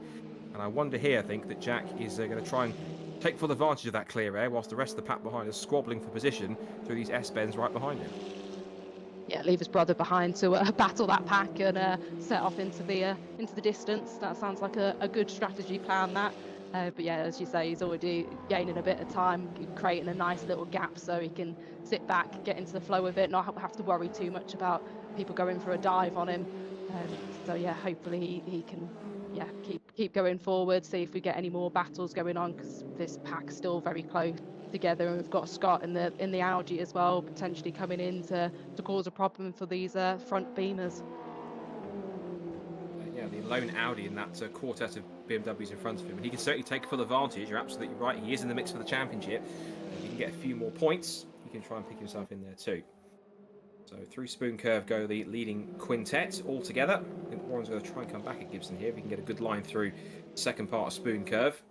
And I wonder here, I think, that Jack is going to try and take full advantage of that clear air whilst the rest of the pack behind is squabbling for position through these S-bends right behind him. Yeah, leave his brother behind to battle that pack and set off into the distance. That sounds like a good strategy plan, that. But yeah, as you say, he's already gaining a bit of time, creating a nice little gap so he can sit back, get into the flow of it, not have to worry too much about people going for a dive on him. So yeah, hopefully he can keep going forward, see if we get any more battles going on, because this pack's still very close together, and we've got Scott in the Audi as well, potentially coming in to cause a problem for these front beamers. Yeah, the lone Audi in that quartet of BMWs in front of him, and he can certainly take full advantage. You're absolutely right, he is in the mix for the championship. If he can get a few more points, he can try and pick himself in there too. So through Spoon Curve go the leading quintet all together. I think Warren's going to try and come back at Gibson here if he can get a good line through the second part of Spoon Curve.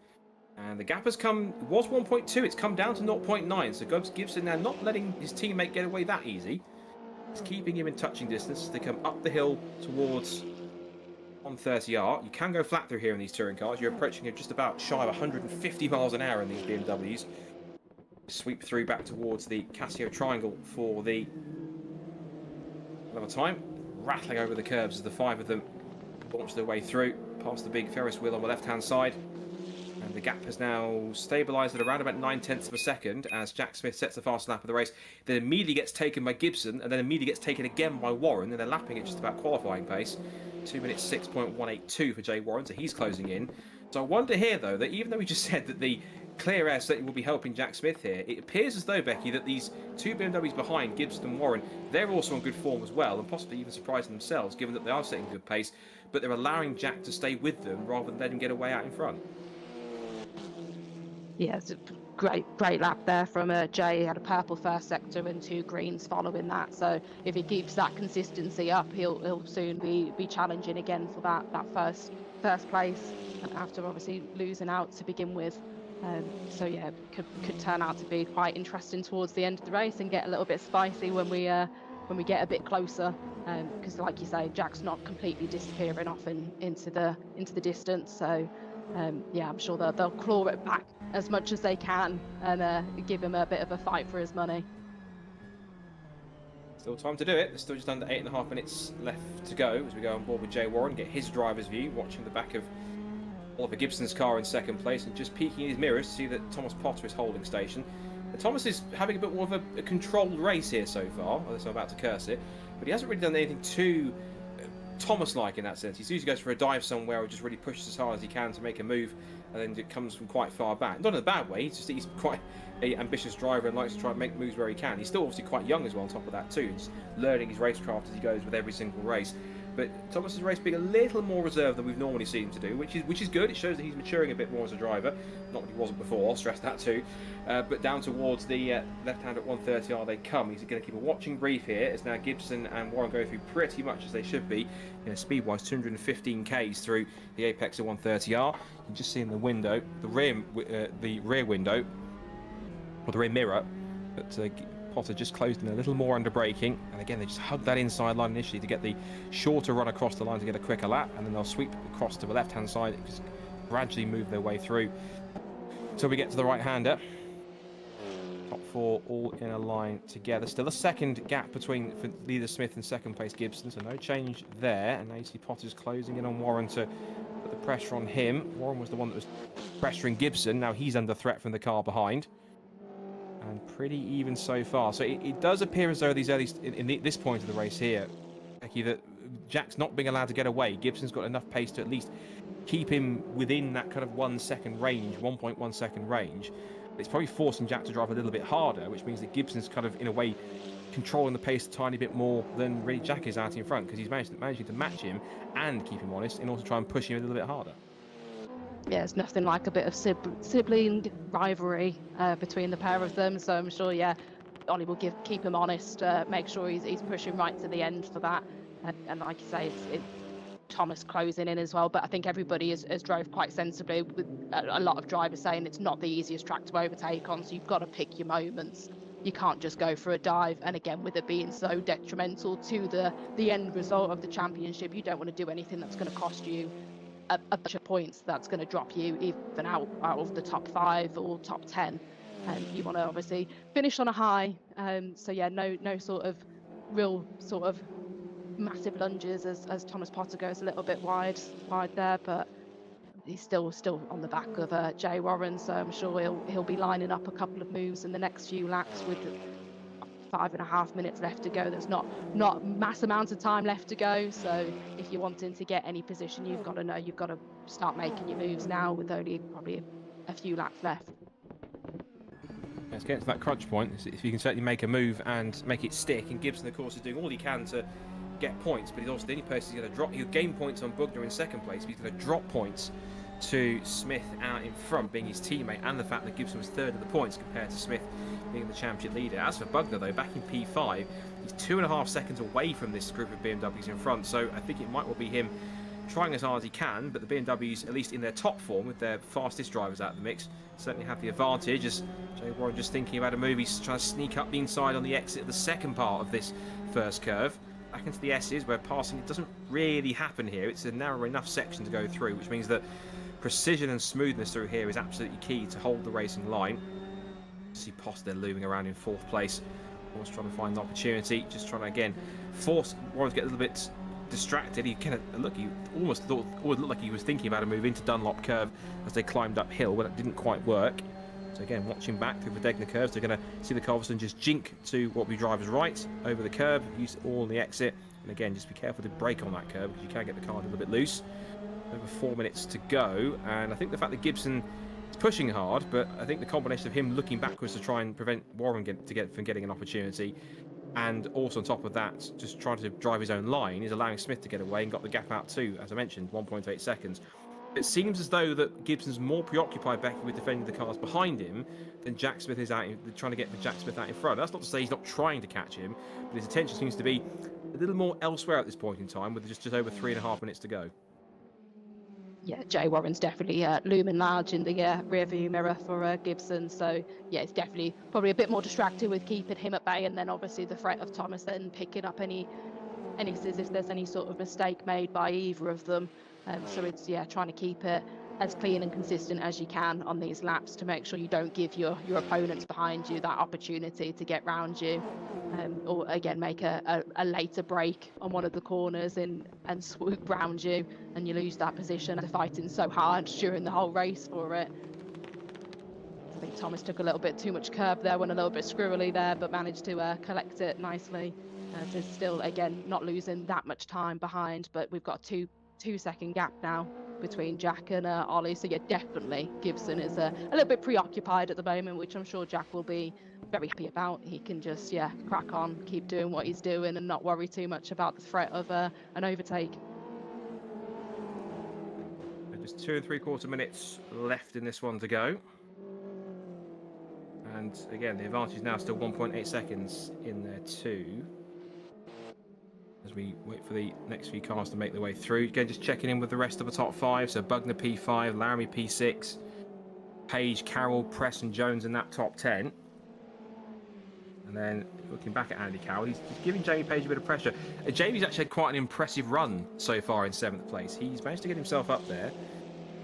And the gap has come, it was 1.2, it's come down to 0.9. So Gibson now not letting his teammate get away that easy. He's keeping him in touching distance as they come up the hill towards 130R. You can go flat through here in these touring cars. You're approaching it just about shy of 150 miles an hour in these BMWs. Sweep through back towards the Casio Triangle for the another time, rattling over the curbs as the 5 of them launch their way through, past the big Ferris wheel on the left-hand side. And the gap has now stabilised at around about 9/10 of a second as Jack Smith sets the fast lap of the race. Then immediately gets taken by Gibson, and then immediately gets taken again by Warren, and they're lapping at just about qualifying pace. 2 minutes 6.182 for Jay Warren, so he's closing in. So I wonder here, though, that even though we just said that the clear air certainly will be helping Jack Smith here, it appears as though, Becky, that these 2 BMWs behind, Gibson and Warren, they're also on good form as well, and possibly even surprising themselves, given that they are setting good pace, but they're allowing Jack to stay with them rather than let him get away out in front. Yeah, it's a great lap there from Jay. He had a purple first sector and 2 greens following that. So if he keeps that consistency up, he'll soon be challenging again for that first place after obviously losing out to begin with. So yeah, could turn out to be quite interesting towards the end of the race and get a little bit spicy when we get a bit closer. Because like you say, Jack's not completely disappearing off into the distance. So yeah, I'm sure they'll claw it back as much as they can and give him a bit of a fight for his money. Still time to do it. There's still just under 8.5 minutes left to go as we go on board with Jay Warren, get his driver's view, watching the back of Oliver Gibson's car in second place and just peeking in his mirrors to see that Thomas Potter is holding station. And Thomas is having a bit more of a controlled race here so far, unless I'm about to curse it, but he hasn't really done anything too Thomas-like in that sense. He usually goes for a dive somewhere or just really pushes as hard as he can to make a move, and then it comes from quite far back. Not in a bad way, he's quite an ambitious driver and likes to try and make moves where he can. He's still obviously quite young as well on top of that too. He's learning his racecraft as he goes with every single race. But Thomas's race being a little more reserved than we've normally seen him to do, which is good. It shows that he's maturing a bit more as a driver. Not that he wasn't before, I'll stress that too. But down towards the left hand at 130R they come. He's going to keep a watching brief here as now Gibson and Warren go through pretty much as they should be. Speed-wise, 215 k's through the apex of 130R. You can just see in the window, the rear window, or the rear mirror, but Potter just closed in a little more under braking, and again they just hug that inside line initially to get the shorter run across the line to get a quicker lap, and then they'll sweep across to the left hand side and just gradually move their way through until we get to the right hander. Top 4 all in a line together. Still a second gap between leader Smith and second place Gibson, so no change there. And now you see Potter's closing in on Warren to put the pressure on him. Warren was the one that was pressuring Gibson. Now he's under threat from the car behind. And pretty even so far. So it does appear as though these early this point of the race here, Becky, that Jack's not being allowed to get away. Gibson's got enough pace to at least keep him within that kind of 1 second range, 1.1 second range. It's probably forcing Jack to drive a little bit harder, which means that Gibson's kind of in a way controlling the pace a tiny bit more than really Jack is out in front, because he's managing to match him and keep him honest and also try and push him a little bit harder. Yeah, it's nothing like a bit of sibling rivalry between the pair of them. So I'm sure, yeah, Ollie will keep him honest, make sure he's pushing right to the end for that. And like you say, it's Thomas closing in as well. But I think everybody has drove quite sensibly, with a lot of drivers saying it's not the easiest track to overtake on. So you've got to pick your moments. You can't just go for a dive. And again, with it being so detrimental to the end result of the championship, you don't want to do anything that's going to cost you a bunch of points that's going to drop you even out of the top 5 or top 10. You want to obviously finish on a high. So yeah, no sort of real sort of massive lunges as Thomas Potter goes a little bit wide there, but he's still on the back of Jay Warren, so I'm sure he'll be lining up a couple of moves in the next few laps with 5.5 minutes left to go. There's not mass amounts of time left to go, so if you're wanting to get any position, you've got to start making your moves now with only probably a few laps left. Let's get to that crunch point. If you can certainly make a move and make it stick, and Gibson of course is doing all he can to get points, but he's also the only person he's going to drop. He'll gain points on Bugner in second place, but he's going to drop points to Smith out in front, being his teammate, and the fact that Gibson was third of the points compared to Smith being the championship leader. As for Bugner, though, back in P5, he's 2.5 seconds away from this group of BMWs in front, so I think it might well be him trying as hard as he can, but the BMWs, at least in their top form, with their fastest drivers out of the mix, certainly have the advantage, as Jay Warren just thinking about a move, he's trying to sneak up the inside on the exit of the second part of this first curve. Back into the S's, where passing it doesn't really happen here. It's a narrow enough section to go through, which means that precision and smoothness through here is absolutely key to hold the racing line. See Post there looming around in 4th place. Warren's trying to find an opportunity, just trying to, again, force Warren to get a little bit distracted. He kind of he almost looked like he was thinking about a move into Dunlop curve as they climbed uphill, but it didn't quite work. So again, watching back through the Degner curves, they're going to see the Culverson just jink to what we driver's right over the curb, use it all on the exit, and again, just be careful to brake on that curb because you can get the car a little bit loose. Over 4 minutes to go, and I think the fact that Gibson is pushing hard, but I think the combination of him looking backwards to try and prevent Warren from getting an opportunity, and also on top of that, just trying to drive his own line, is allowing Smith to get away and got the gap out too, as I mentioned, 1.8 seconds. It seems as though that Gibson's more preoccupied, Becky, with defending the cars behind him than Jack Smith is trying to get Jack Smith out in front. That's not to say he's not trying to catch him, but his attention seems to be a little more elsewhere at this point in time, with just over 3.5 minutes to go. Yeah, Jay Warren's definitely looming large in the rear view mirror for Gibson. So yeah, it's definitely probably a bit more distracted with keeping him at bay, and then obviously the threat of Thomas then picking up any if there's any sort of mistake made by either of them. So it's trying to keep it as clean and consistent as you can on these laps to make sure you don't give your opponents behind you that opportunity to get round you, or again make a later break on one of the corners and swoop round you, and you lose that position after fighting so hard during the whole race for it. I think Thomas took a little bit too much curb there, went a little bit squirrely there, but managed to collect it nicely. To still again not losing that much time behind, but we've got a 2-second gap now between Jack and Ollie, so yeah, definitely Gibson is a little bit preoccupied at the moment, which I'm sure Jack will be very happy about. He can just crack on, keep doing what he's doing and not worry too much about the threat of an overtake. Just 2 3/4 minutes left in this one to go, and again the advantage is now still 1.8 seconds in there too, as we wait for the next few cars to make their way through. Again, just checking in with the rest of the top 5. So Bugner P5, Laramie P6, Page, Carroll, Press and Jones in that top 10. And then looking back at Andy Carroll, he's giving Jamie Page a bit of pressure. Jamie's actually had quite an impressive run so far in 7th place. He's managed to get himself up there.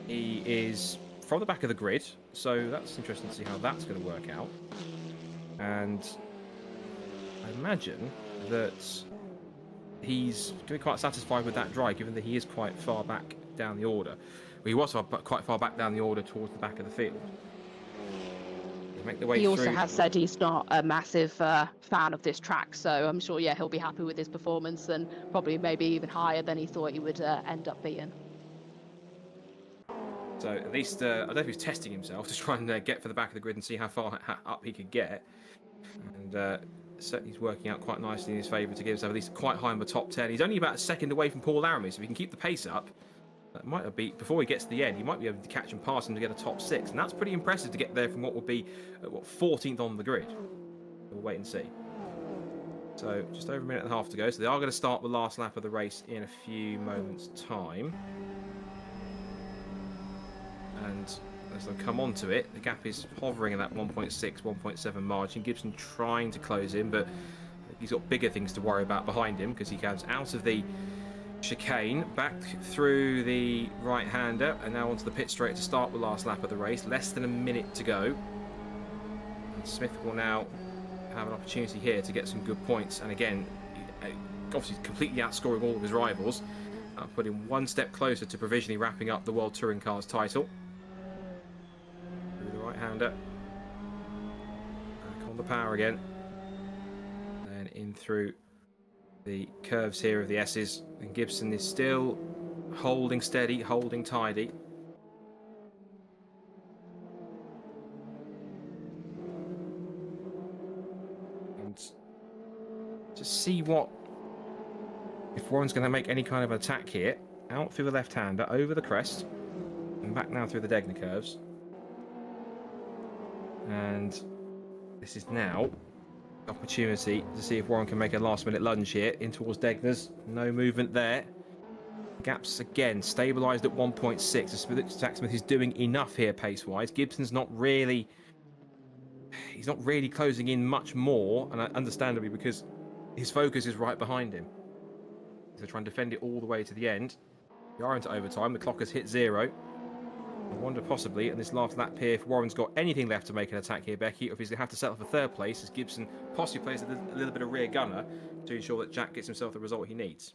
He is from the back of the grid, so that's interesting to see how that's going to work out. And I imagine that he's going to be quite satisfied with that drive, given that he is quite far back down the order. Well, he was quite far back down the order towards the back of the field. Make their way he also through. has said he's not a massive fan of this track, so I'm sure he'll be happy with his performance and probably maybe even higher than he thought he would end up being. So at least, I don't know if he's testing himself to try and get for the back of the grid and see how far up he could get. And certainly he's working out quite nicely in his favour to give himself at least quite high in the top 10. He's only about a second away from Paul Laramie, so if he can keep the pace up, that might be, before he gets to the end, he might be able to catch and pass him to get a top 6. And that's pretty impressive to get there from what would be 14th on the grid. We'll wait and see. So just over a minute and a half to go. So they are going to start the last lap of the race in a few moments' time. And as they come onto it, the gap is hovering in that 1.6, 1.7 margin. Gibson trying to close in, but he's got bigger things to worry about behind him because he comes out of the chicane, back through the right-hander, and now onto the pit straight to start the last lap of the race. Less than a minute to go. And Smith will now have an opportunity here to get some good points. And again, obviously completely outscoring all of his rivals. Put him one step closer to provisionally wrapping up the World Touring Cars title. Through the right-hander. Back on the power again. And in through the curves here of the S's. And Gibson is still holding steady, holding tidy. And just see what, if Warren's going to make any kind of attack here. Out through the left-hander, over the crest, and back now through the Degner curves. And This is now opportunity to see if Warren can make a last-minute lunge here in towards Degner's. No movement there. Gaps again stabilised at 1.6. Jack Smith is doing enough here pace-wise. Gibson's not really. He's not really closing in much more, and understandably because his focus is right behind him. So trying to defend it all the way to the end. We are into overtime. The clock has hit 0. I wonder possibly in this last lap here if Warren's got anything left to make an attack here, Becky, or if he's going to have to settle for 3rd place as Gibson possibly plays a little bit of rear gunner to ensure that Jack gets himself the result he needs.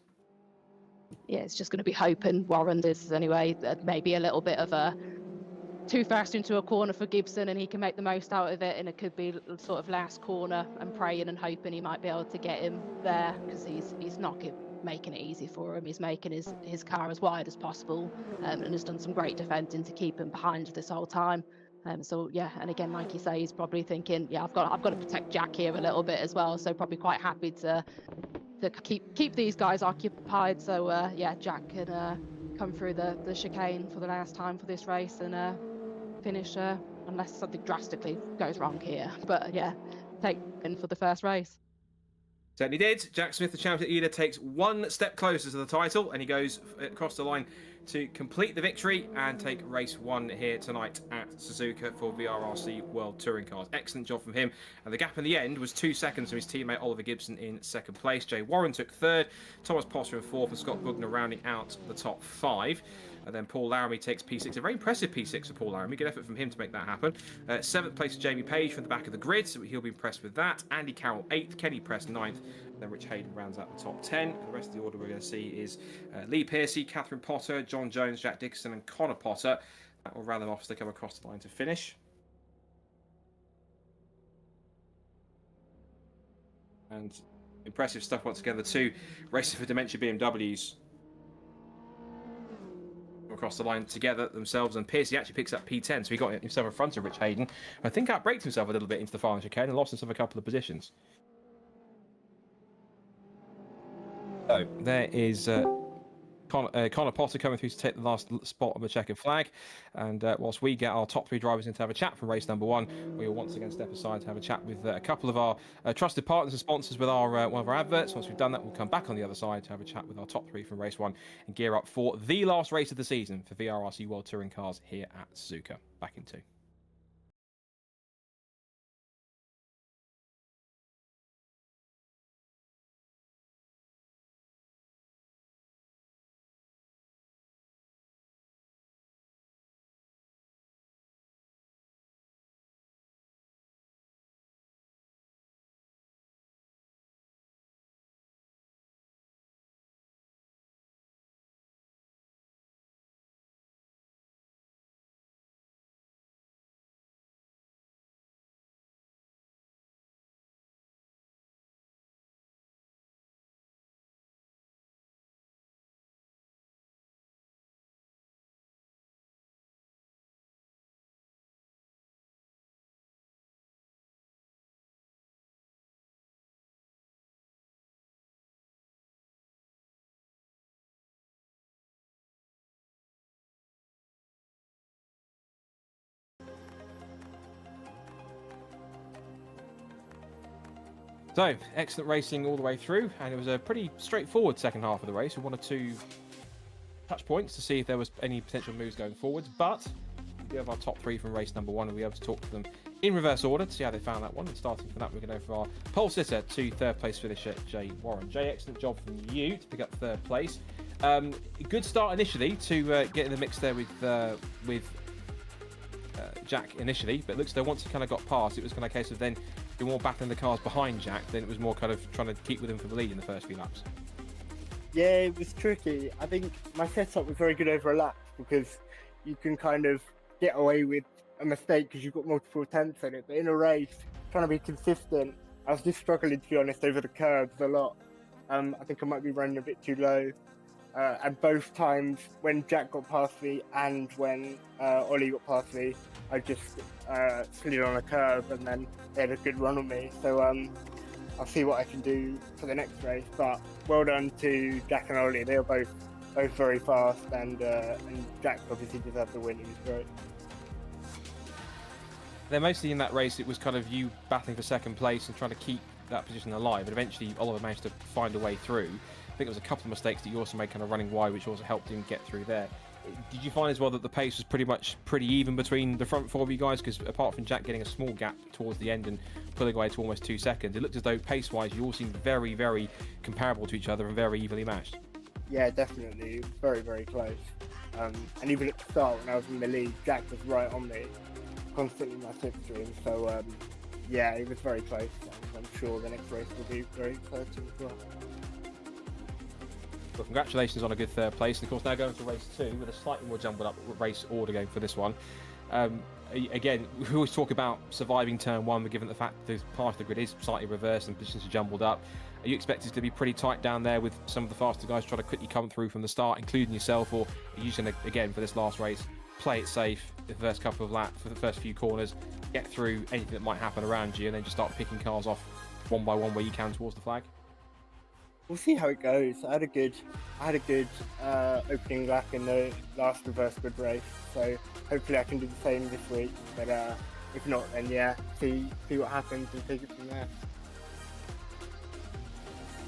Yeah, it's just going to be hoping Warren is anyway. Maybe a little bit of a too fast into a corner for Gibson and he can make the most out of it, and it could be sort of last corner and praying and hoping he might be able to get him there, because he's not making it easy for him. He's making his car as wide as possible, and has done some great defending to keep him behind this whole time. So yeah, and again, like you say, he's probably thinking, yeah, I've got to protect Jack here a little bit as well. So probably quite happy to keep these guys occupied. So yeah, Jack can come through the chicane for the last time for this race and finish unless something drastically goes wrong here. But yeah, take in for the first race. Certainly did. Jack Smith, the champion leader, takes one step closer to the title, and he goes across the line to complete the victory and take race 1 here tonight at Suzuka for VRRC World Touring Cars. Excellent job from him, and the gap in the end was 2 seconds from his teammate Oliver Gibson in 2nd place. Jay Warren took 3rd, Thomas Potter in 4th, and Scott Bugner rounding out the top 5. And then Paul Laramie takes P6. A very impressive P6 for Paul Laramie. Good effort from him to make that happen. 7th place for Jamie Page from the back of the grid, so he'll be impressed with that. Andy Carroll 8th, Kenny Press 9th, and then Rich Hayden rounds out the top 10. And the rest of the order we're going to see is Lee Piercy, Catherine Potter, John Jones, Jack Dixon, and Connor Potter. That will round them off as they come across the line to finish. And impressive stuff once again. The 2 racing for Dementia BMWs across the line together themselves, and Piercy actually picks up P10, so he got himself in front of Rich Hayden. I think outbraked himself a little bit into the final chicane and lost himself a couple of positions. So there is Connor Potter coming through to take the last spot on the checkered flag, and whilst we get our top 3 drivers in to have a chat from race number 1, we will once again step aside to have a chat with a couple of our trusted partners and sponsors with our one of our adverts. Once we've done that, we'll come back on the other side to have a chat with our top 3 from race 1 and gear up for the last race of the season for VRRC World Touring Cars here at Suzuka. Back in 2. So, excellent racing all the way through, and it was a pretty straightforward second half of the race with 1 or 2 touch points to see if there was any potential moves going forwards, but we have our top 3 from race number 1 and we'll be able to talk to them in reverse order to see how they found that one. And starting from that, we're going to go for our pole sitter to 3rd place finisher, Jay Warren. Jay, excellent job from you to pick up 3rd place. Good start initially to get in the mix there with Jack initially, but it looks like once he kind of got past, it was kind of a case of then you're more battling the cars behind Jack, then it was more kind of trying to keep with him for the lead in the first few laps. Yeah, it was tricky. I think my setup was very good over a lap because you can kind of get away with a mistake because you've got multiple attempts in it. But in a race, trying to be consistent, I was just struggling, to be honest, over the curves a lot. I think I might be running a bit too low. And both times when Jack got past me and when Ollie got past me, I just slid on a curve and then they had a good run on me. So I'll see what I can do for the next race. But well done to Jack and Ollie. They were both very fast, and Jack obviously deserved the win. He was great. they're mostly in that race. It was kind of you battling for second place and trying to keep that position alive. And eventually, Oliver managed to find a way through. I think it was a couple of mistakes that you also made, kind of running wide, which also helped him get through there. Did you find as well that the pace was pretty even between the front four of you guys? Because apart from Jack getting a small gap towards the end and pulling away to almost 2 seconds, it looked as though pace-wise you all seemed very, very comparable to each other and very evenly matched. Yeah, definitely. Very, very close. And even at the start, when I was in the lead, Jack was right on me, constantly in my slipstream. So, yeah, it was very close. And I'm sure the next race will be very exciting as well. Well, congratulations on a good third place. And of course, now going to race 2 with a slightly more jumbled up race order going for this one. Again, we always talk about surviving turn 1, but given the fact that part of the grid is slightly reversed and positions are jumbled up, are you expected to be pretty tight down there with some of the faster guys trying to quickly come through from the start, including yourself, or are you just going to, again, for this last race, play it safe the first couple of laps, for the first few corners, get through anything that might happen around you, and then just start picking cars off one by one where you can towards the flag? We'll see how it goes. I had a good opening lap in the last reverse grid race, so hopefully I can do the same this week. But if not, then yeah, see what happens and take it from there.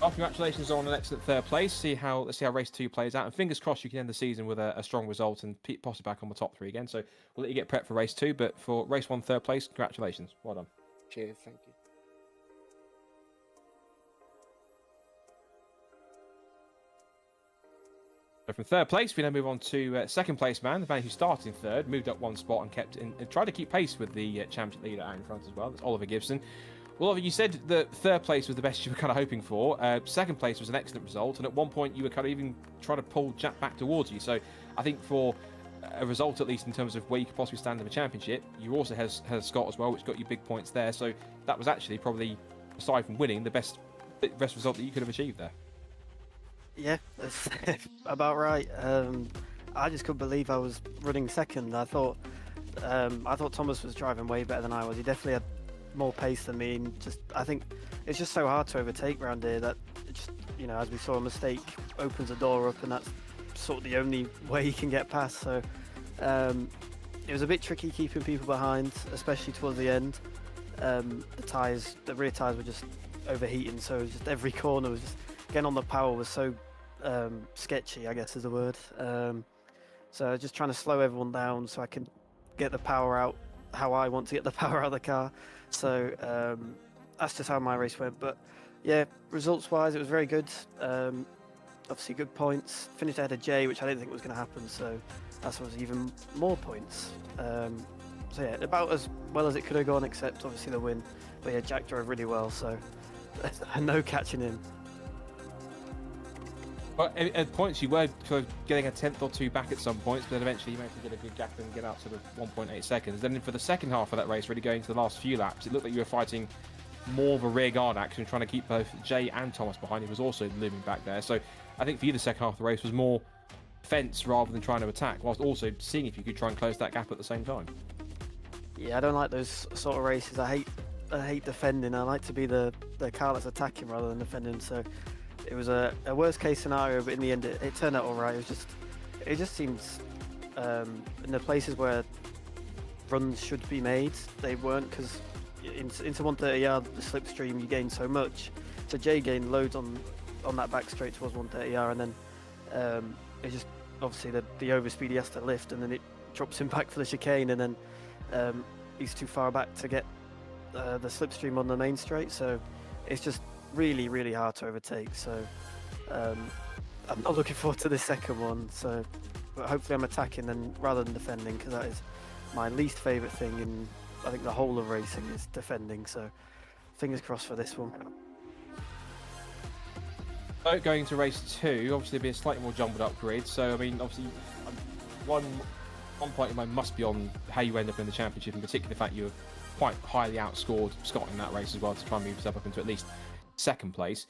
Well, congratulations on an excellent third place. Let's see how race 2 plays out, and fingers crossed you can end the season with a strong result and possibly back on the top 3 again. So we'll let you get prepped for race 2, but for race 1 third place, congratulations. Well done. Cheers, thank you. So from third place, we now move on to second place man, the man who started in third, moved up 1 spot and kept in, and tried to keep pace with the championship leader out in front as well. That's Oliver Gibson. Well, Oliver, you said that third place was the best you were kind of hoping for. Second place was an excellent result, and at one point you were kind of even trying to pull Jack back towards you. So I think for a result, at least in terms of where you could possibly stand in the championship, you also has Scott as well, which got you big points there. So that was actually probably, aside from winning, the best result that you could have achieved there. Yeah, that's about right. I just couldn't believe I was running second. I thought Thomas was driving way better than I was. He definitely had more pace than me, and I think it's just so hard to overtake around here that just, as we saw, a mistake opens a door up, and that's sort of the only way you can get past. So it was a bit tricky keeping people behind, especially towards the end. The rear tyres were just overheating, so just every corner was just getting on the power was so sketchy, I guess is the word. So I was just trying to slow everyone down so I can get the power out how I want to get the power out of the car. So that's just how my race went. But yeah, results wise, it was very good. Obviously good points. Finished ahead of Jay, which I didn't think was going to happen, so that was even more points. So yeah, about as well as it could have gone, except obviously the win. But yeah, Jack drove really well, so no catching him. Well, at points you were sort of getting a 10th or 2 back at some points, but then eventually you managed to get a good gap and get out sort of 1.8 seconds. Then for the second half of that race, really going to the last few laps, it looked like you were fighting more of a rear guard action, trying to keep both Jay and Thomas behind. He was also looming back there. So I think for you the second half of the race was more defence rather than trying to attack, whilst also seeing if you could try and close that gap at the same time. Yeah, I don't like those sort of races. I hate defending. I like to be the car that's attacking rather than defending. So it was a worst case scenario, but in the end it turned out all right. It just seems in the places where runs should be made, they weren't, because into 130 yard the slipstream you gain so much. So Jay gained loads on that back straight towards 130 yard, and then it just obviously the overspeed he has to lift, and then it drops him back for the chicane, and then he's too far back to get the slipstream on the main straight. So it's just really, really hard to overtake. So I'm not looking forward to the second one. So but hopefully I'm attacking then rather than defending, because that is my least favourite thing in, I think, the whole of racing is defending. So fingers crossed for this one. So going into race 2, obviously there'll be a slightly more jumbled up grid. So I mean, obviously one point in mind must be on how you end up in the championship, in particular the fact you were quite highly outscored Scott in that race as well to try and move yourself up into at least second place.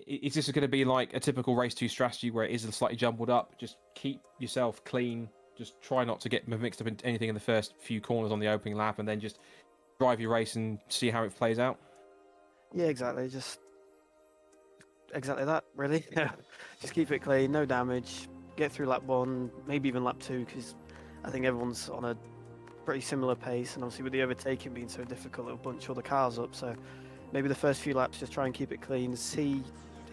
Is this going to be like a typical race 2 strategy where it is slightly jumbled up? Just keep yourself clean, just try not to get mixed up in anything in the first few corners on the opening lap, and then just drive your race and see how it plays out? Yeah, exactly. Just exactly that, really. Just keep it clean, no damage, get through lap 1, maybe even lap 2, because I think everyone's on a pretty similar pace, and obviously with the overtaking being so difficult, it'll bunch all the cars up. So maybe the first few laps just try and keep it clean, see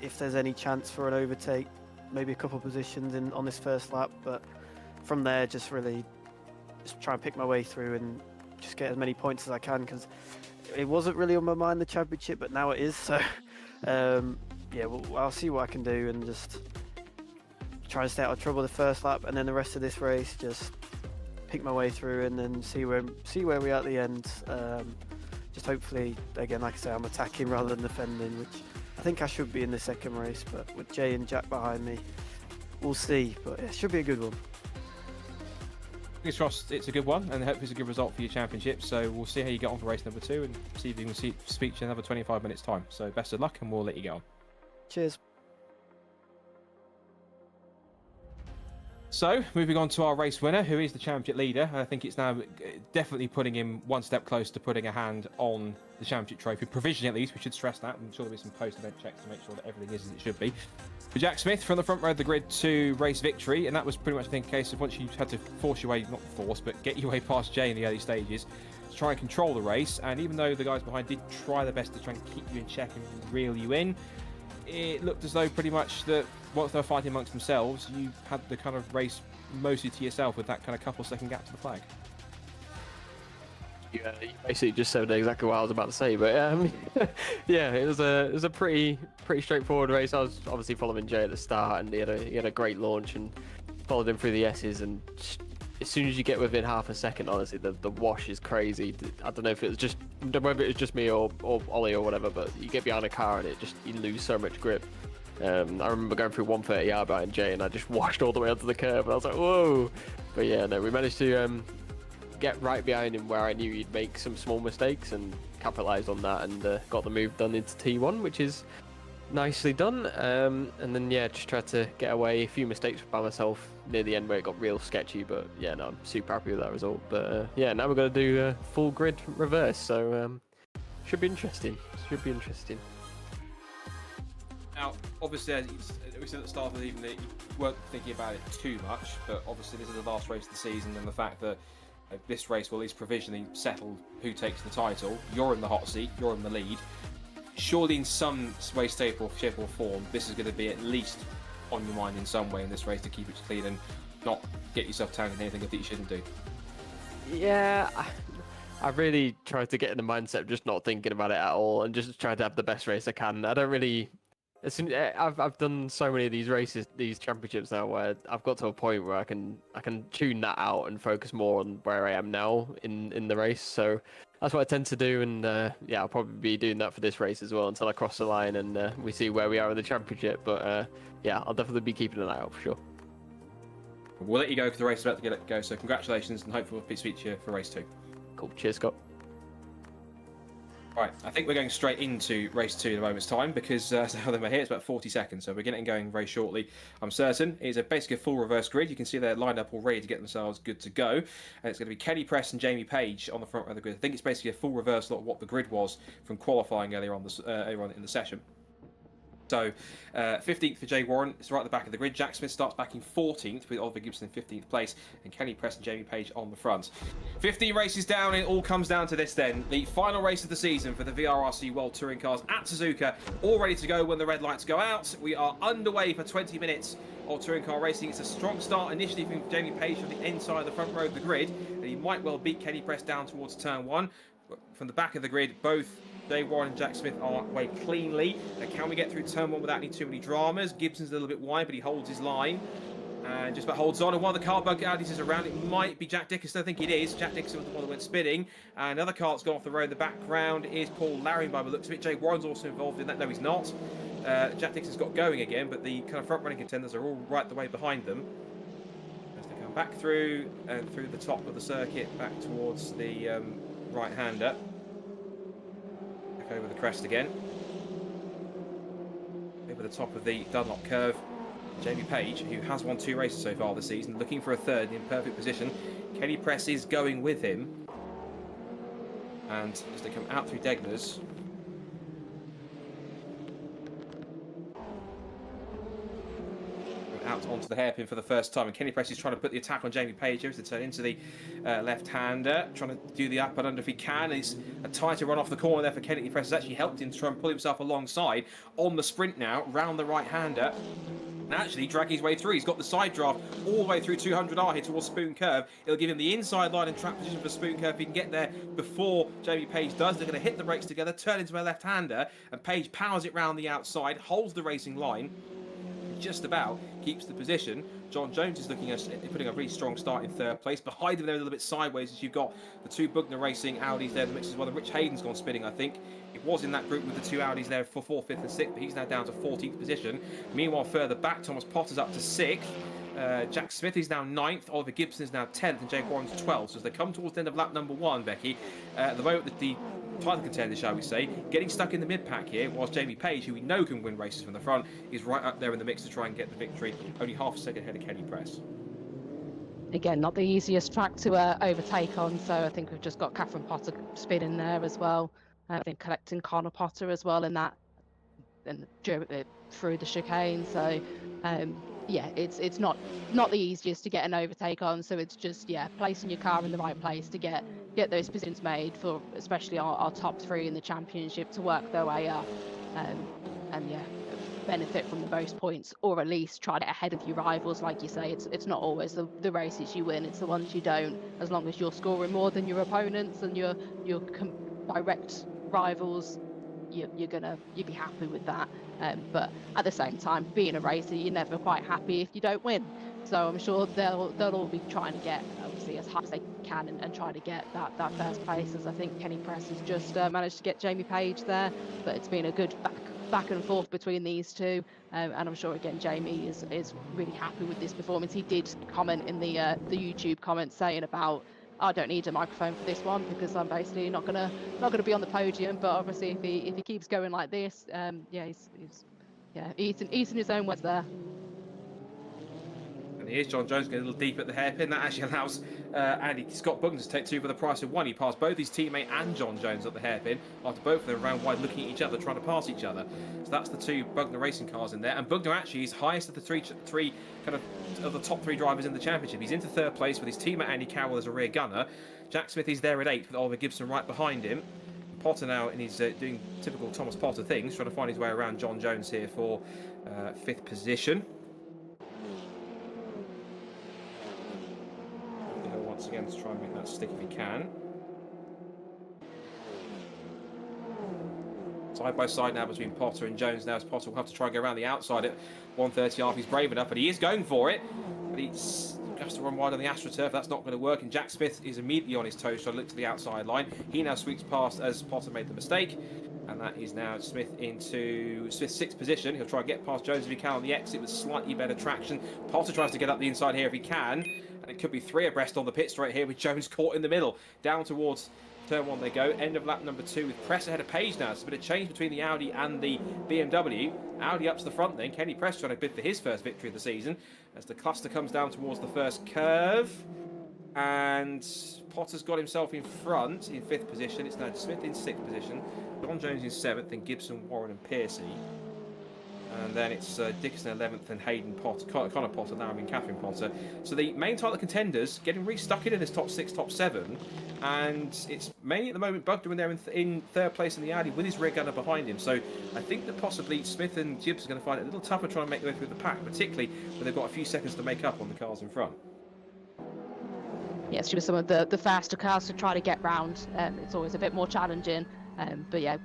if there's any chance for an overtake, maybe a couple positions in on this first lap, but from there just really just try and pick my way through and just get as many points as I can, because it wasn't really on my mind, the championship, but now it is. So yeah, I'll see what I can do and just try and stay out of trouble the first lap, and then the rest of this race just pick my way through and then see where we are at the end. Just hopefully, again, like I say, I'm attacking rather than defending, which I think I should be in the second race, but with Jay and Jack behind me, we'll see. But it should be a good one. Fingers crossed it's a good one, and I hope it's a good result for your championship. So we'll see how you get on for race number 2, and see if you can speak to you in another 25 minutes time. So best of luck, and we'll let you get on. Cheers. So, moving on to our race winner, who is the championship leader. I think it's now definitely putting him one step closer to putting a hand on the championship trophy. Provisionally, at least, we should stress that. I'm sure there'll be some post-event checks to make sure that everything is as it should be. For Jack Smith, from the front row of the grid to race victory, and that was pretty much, I think, a case of once you had to force your way, not force, but get your way past Jay in the early stages to try and control the race. And even though the guys behind did try their best to try and keep you in check and reel you in, it looked as though pretty much that once they were fighting amongst themselves, you had the kind of race mostly to yourself with that kind of couple-second gap to the flag. Yeah, you basically just said exactly what I was about to say, but yeah, it was a pretty straightforward race. I was obviously following Jay at the start, and he had a great launch and followed him through the S's, and as soon as you get within half a second, honestly, the wash is crazy. I don't know if it was just whether it was just me or Ollie or whatever, but you get behind a car and you lose so much grip. I remember going through 130R behind Jay, and I just washed all the way onto the curb, and I was like, whoa. But yeah, no, we managed to get right behind him where I knew he'd make some small mistakes, and capitalised on that, and got the move done into T1, which is nicely done. And then yeah, just tried to get away. A few mistakes by myself near the end where it got real sketchy, but yeah, no, I'm super happy with that result. But yeah, now we're going to do full grid reverse, so should be interesting. Now, obviously, as we said at the start of the evening, that you weren't thinking about it too much, but obviously this is the last race of the season, and the fact that this race will at least provisionally settle who takes the title. You're in the hot seat, you're in the lead. Surely in some way, shape or form, this is going to be at least on your mind in some way in this race to keep it clean and not get yourself tangled in anything that you shouldn't do. Yeah, I really tried to get in the mindset of just not thinking about it at all, and just try to have the best race I can. I don't really... I've done so many of these races, these championships now, where I've got to a point where I can tune that out and focus more on where I am now in the race. So that's what I tend to do, and yeah, I'll probably be doing that for this race as well until I cross the line and we see where we are in the championship. But yeah, I'll definitely be keeping an eye out for sure. We'll let you go because the race is about to get go. So congratulations, and hopefully we'll speak to you for race 2. Cool. Cheers, Scott. Right, I think we're going straight into race 2 in a moment's time, because how they're here, it's about 40 seconds, so we're getting going very shortly. I'm certain it's basically a full reverse grid. You can see they're lined up already to get themselves good to go, and it's going to be Kenny Press and Jamie Page on the front of the grid. I think it's basically a full reversal of what the grid was from qualifying earlier on in the session. So, 15th for Jay Warren, it's right at the back of the grid. Jack Smith starts back in 14th with Oliver Gibson in 15th place, and Kenny Press and Jamie Page on the front. 15 races down, and it all comes down to this then. The final race of the season for the VRRC World Touring Cars at Suzuka, all ready to go when the red lights go out. We are underway for 20 minutes of touring car racing. It's a strong start initially from Jamie Page from the inside of the front row of the grid, and he might well beat Kenny Press down towards turn 1. But from the back of the grid, both Jay Warren and Jack Smith are away cleanly. Can we get through turn 1 without any too many dramas? Gibson's a little bit wide, but he holds his line and just about holds on. And while the car bug Audis is around, it might be Jack Dickinson. I think it is. Jack Dickinson was the one that went spinning. And another car that's gone off the road in the background is Paul Larry by the looks of it. Jay Warren's also involved in that. No, he's not. Jack Dickinson's got going again, but the kind of front running contenders are all right the way behind them. As they come back through and through the top of the circuit, back towards the right-hander. Over the crest again. Over the top of the Dunlop curve. Jamie Page, who has won 2 races so far this season, looking for a third in perfect position. Kenny Press is going with him. And as they come out through Degners, out onto the hairpin for the first time, and Kenny Press is trying to put the attack on Jamie Page here to turn into the left-hander, trying to do the up and under if he can. It's a tighter run off the corner there for Kenny Press. Has actually helped him to try and pull himself alongside on the sprint now, round the right-hander. And actually dragging his way through. He's got the side draft all the way through 200R here towards Spoon Curve. It'll give him the inside line and trap position for Spoon Curve if he can get there before Jamie Page does. They're going to hit the brakes together, turn into a left-hander, and Page powers it round the outside, holds the racing line, just about keeps the position. John Jones is looking at putting a really strong start in third place. Behind him, they're a little bit sideways as you've got the two Bugner Racing Audis there in the mix as well. Rich Hayden's gone spinning, I think. It was in that group with the two Audis there for 4th, 5th and 6th, but he's now down to 14th position. Meanwhile, further back, Thomas Potter's up to 6th. Jack Smith is now 9th, Oliver Gibson is now 10th, and Jake Warren's 12th. So as they come towards the end of lap number 1, Becky, at the moment the title contender, shall we say, getting stuck in the mid-pack here, whilst Jamie Page, who we know can win races from the front, is right up there in the mix to try and get the victory, only half a second ahead of Kenny Press. Again, not the easiest track to overtake on, so I think we've just got Catherine Potter spinning there as well. I think collecting Connor Potter as well in that, and through the chicane. So yeah, it's not the easiest to get an overtake on. So it's just placing your car in the right place to get those positions made for especially our top 3 in the championship to work their way up, and benefit from the most points, or at least try to get ahead of your rivals. Like you say, it's not always the races you win, it's the ones you don't. As long as you're scoring more than your opponents and your direct rivals, you'll be happy with that. But at the same time, being a racer, you're never quite happy if you don't win. So I'm sure they'll all be trying to get obviously as high as they can and try to get that first place. As I think Kenny Press has just managed to get Jamie Page there, but it's been a good back and forth between these two, and I'm sure again Jamie is really happy with this performance. He did comment in the YouTube comments saying about, I don't need a microphone for this one because I'm basically not gonna be on the podium. But obviously, if he keeps going like this, he's eating his own words there. And here's John Jones getting a little deep at the hairpin. That actually allows Scott Bugner to take 2 for the price of 1. He passed both his teammate and John Jones at the hairpin after both of them ran wide looking at each other, trying to pass each other. So that's the 2 Bugner racing cars in there. And Bugner actually is highest of the three kind of the top 3 drivers in the championship. He's into 3rd place with his teammate Andy Carroll as a rear gunner. Jack Smith is there at 8th with Oliver Gibson right behind him. Potter now, and he's doing typical Thomas Potter things, trying to find his way around John Jones here for 5th position. Once again to try and make that stick if he can. Side by side now between Potter and Jones. Now as Potter will have to try and go around the outside at 130R if he's brave enough, but he is going for it. But he's has to run wide on the AstroTurf. That's not going to work, and Jack Smith is immediately on his toes trying to look to the outside line. He now sweeps past as Potter made the mistake, and that is now Smith into Smith's 6th position. He'll try and get past Jones if he can on the exit with slightly better traction. Potter tries to get up the inside here if he can, and it could be 3 abreast on the pit straight here with Jones caught in the middle. Down towards turn 1 they go. End of lap number 2 with Press ahead of Page now. It's a bit of change between the Audi and the BMW. Audi up to the front then. Kenny Press trying to bid for his first victory of the season as the cluster comes down towards the first curve. And Potter's got himself in front in 5th position. It's now Smith in 6th position. John Jones in 7th, then Gibson, Warren and Piercy. And then it's Dickinson 11th and Hayden Potter, Connor Potter, now Catherine Potter. So the main title contenders getting really stuck in this top 6, top 7. And it's mainly at the moment Bugner in there in 3rd place in the Audi with his rear gunner behind him. So I think that possibly Smith and Gibbs are going to find it a little tougher trying to make their way through the pack, particularly when they've got a few seconds to make up on the cars in front. Yeah, it's just some of the faster cars to try to get round. It's always a bit more challenging. But yeah,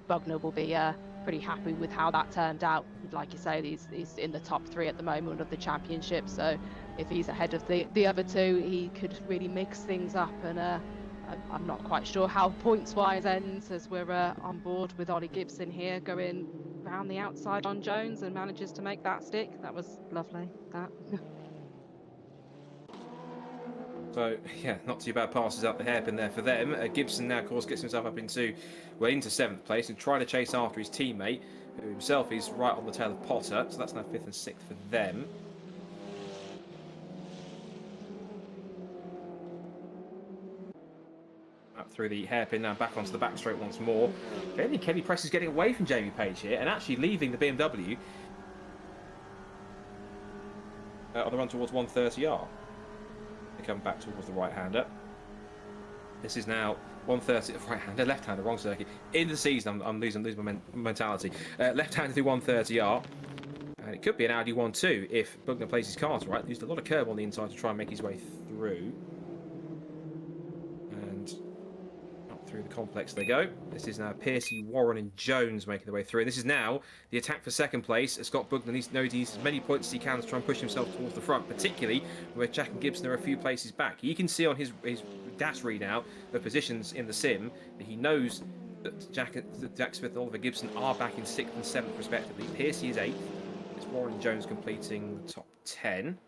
Bugner will be pretty happy with how that turned out. Like you say, he's in the top 3 at the moment of the championship. So if he's ahead of the other 2, he could really mix things up. And I'm not quite sure how points-wise ends, as we're on board with Ollie Gibson here going round the outside on Jones and manages to make that stick. That was lovely, that. So, yeah, not too bad passes up the hairpin there for them. Gibson now, of course, gets himself up into 7th place and trying to chase after his teammate, who himself is right on the tail of Potter. So that's now 5th and 6th for them. Up through the hairpin, now back onto the back straight once more. Kenny Press is getting away from Jamie Page here and actually leaving the BMW. on the run towards 130R. They come back towards the right-hander. This is now 130 right-hander, left-hander, wrong circuit. In the season, I'm losing my mentality. Left-hander through 130R. And it could be an Audi 1-2 if Bugner plays his cards right. Used a lot of curb on the inside to try and make his way through. And up through the complex they go. This is now Piercy, Warren and Jones making their way through. And this is now the attack for second place. Scott Bugner needs as many points as he can to try and push himself towards the front, particularly where Jack and Gibson are a few places back. You can see on his DAS readout the positions in the sim that he knows that Jack Smith and Oliver Gibson are back in 6th and 7th respectively. Piercy is 8th. It's Warren Jones completing the top 10.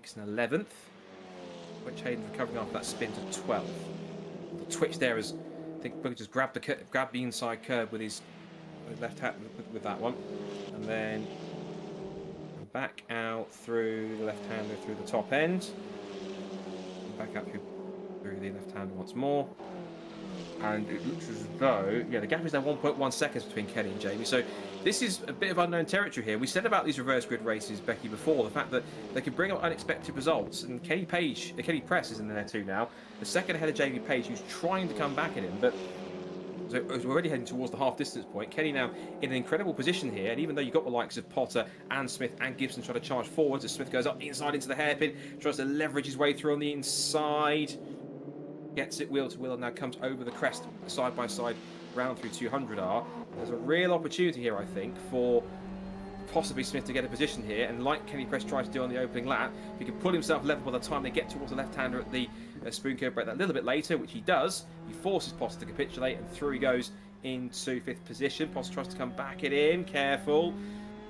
It's an 11th. Which Hayden recovering after that spin to 12th. The twitch there is, I think Bugger just grabbed the inside curve with his left hand with that one, and then back out through the left hander through the top end. Back up through the left hander once more. And it looks as though, yeah, the gap is now 1.1 seconds between Kenny and Jamie. So this is a bit of unknown territory here. We said about these reverse grid races, Becky, before, the fact that they can bring up unexpected results. And Kenny Press is in there too now. The second ahead of Jamie Page, who's trying to come back at him, but so we're already heading towards the half distance point. Kenny now in an incredible position here, and even though you've got the likes of Potter and Smith and Gibson trying to charge forwards, as Smith goes up inside into the hairpin, tries to leverage his way through on the inside. Gets it wheel to wheel and now comes over the crest side by side round through 200R. There's a real opportunity here, I think, for possibly Smith to get a position here, and like Kenny Press tried to do on the opening lap, if he can pull himself level by the time they get towards the left-hander at the spoon curve break that a little bit later, which he does, he forces Potter to capitulate and through he goes into 5th position. Potter tries to come back it in, careful.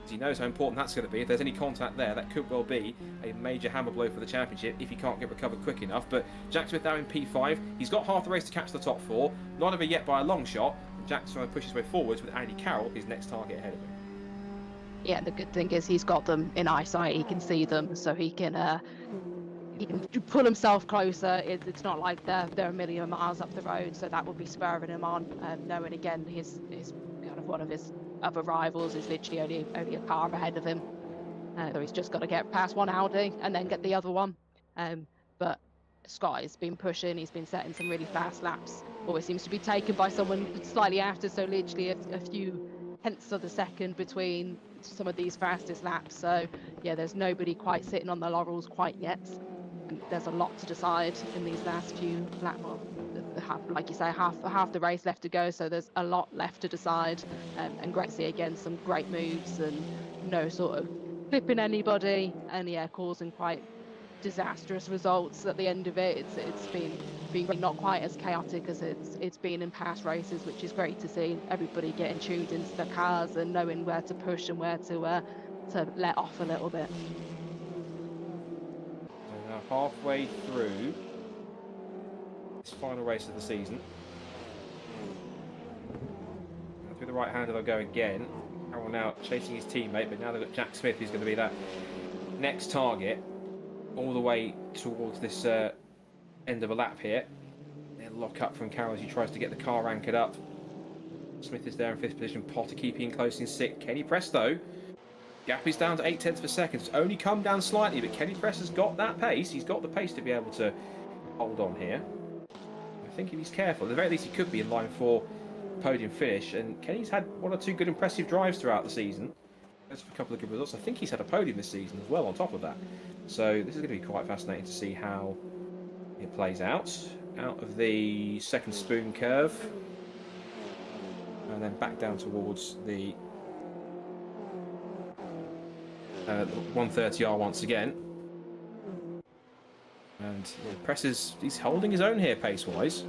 He knows how important that's going to be. If there's any contact there, that could well be a major hammer blow for the championship if he can't get recovered quick enough. But Jack Smith now in P5. He's got half the race to catch the top 4. Not over yet by a long shot. And Jack's trying to push his way forwards with Andy Carroll, his next target ahead of him. Yeah, the good thing is he's got them in eyesight. He can see them, so he can pull himself closer. It's not like they're a million miles up the road, so that would be spurring him on. Knowing again his kind of one of his other rivals is literally only a car ahead of him, so he's just got to get past one Audi and then get the other one. But Scott has been pushing, he's been setting some really fast laps, always seems to be taken by someone slightly after, so literally a few tenths of a second between some of these fastest laps. So yeah, there's nobody quite sitting on the laurels quite yet, and there's a lot to decide in these last few laps. Like you say, half the race left to go, so there's a lot left to decide. And great to see again some great moves and no sort of clipping anybody, and yeah, causing quite disastrous results at the end of it. It's been not quite as chaotic as it's been in past races, which is great to see. Everybody getting tuned into the cars and knowing where to push and where to let off a little bit. So now halfway through this final race of the season. Now through the right hander they'll go again. Carroll now chasing his teammate, but now they've got Jack Smith, who's going to be that next target all the way towards this end of a lap here. They'll lock up from Carroll as he tries to get the car anchored up. Smith is there in 5th position, Potter keeping close in 6th. Kenny Press though, gap is down to 8 tenths per second. It's only come down slightly, but Kenny Press has got that pace. He's got the pace to be able to hold on here. I think if he's careful, at the very least he could be in line for podium finish. And Kenny's had 1 or 2 good impressive drives throughout the season. There's a couple of good results. I think he's had a podium this season as well on top of that. So this is going to be quite fascinating to see how it plays out. Out of the second spoon curve. And then back down towards the 130R once again. And Press he's holding his own here pace-wise.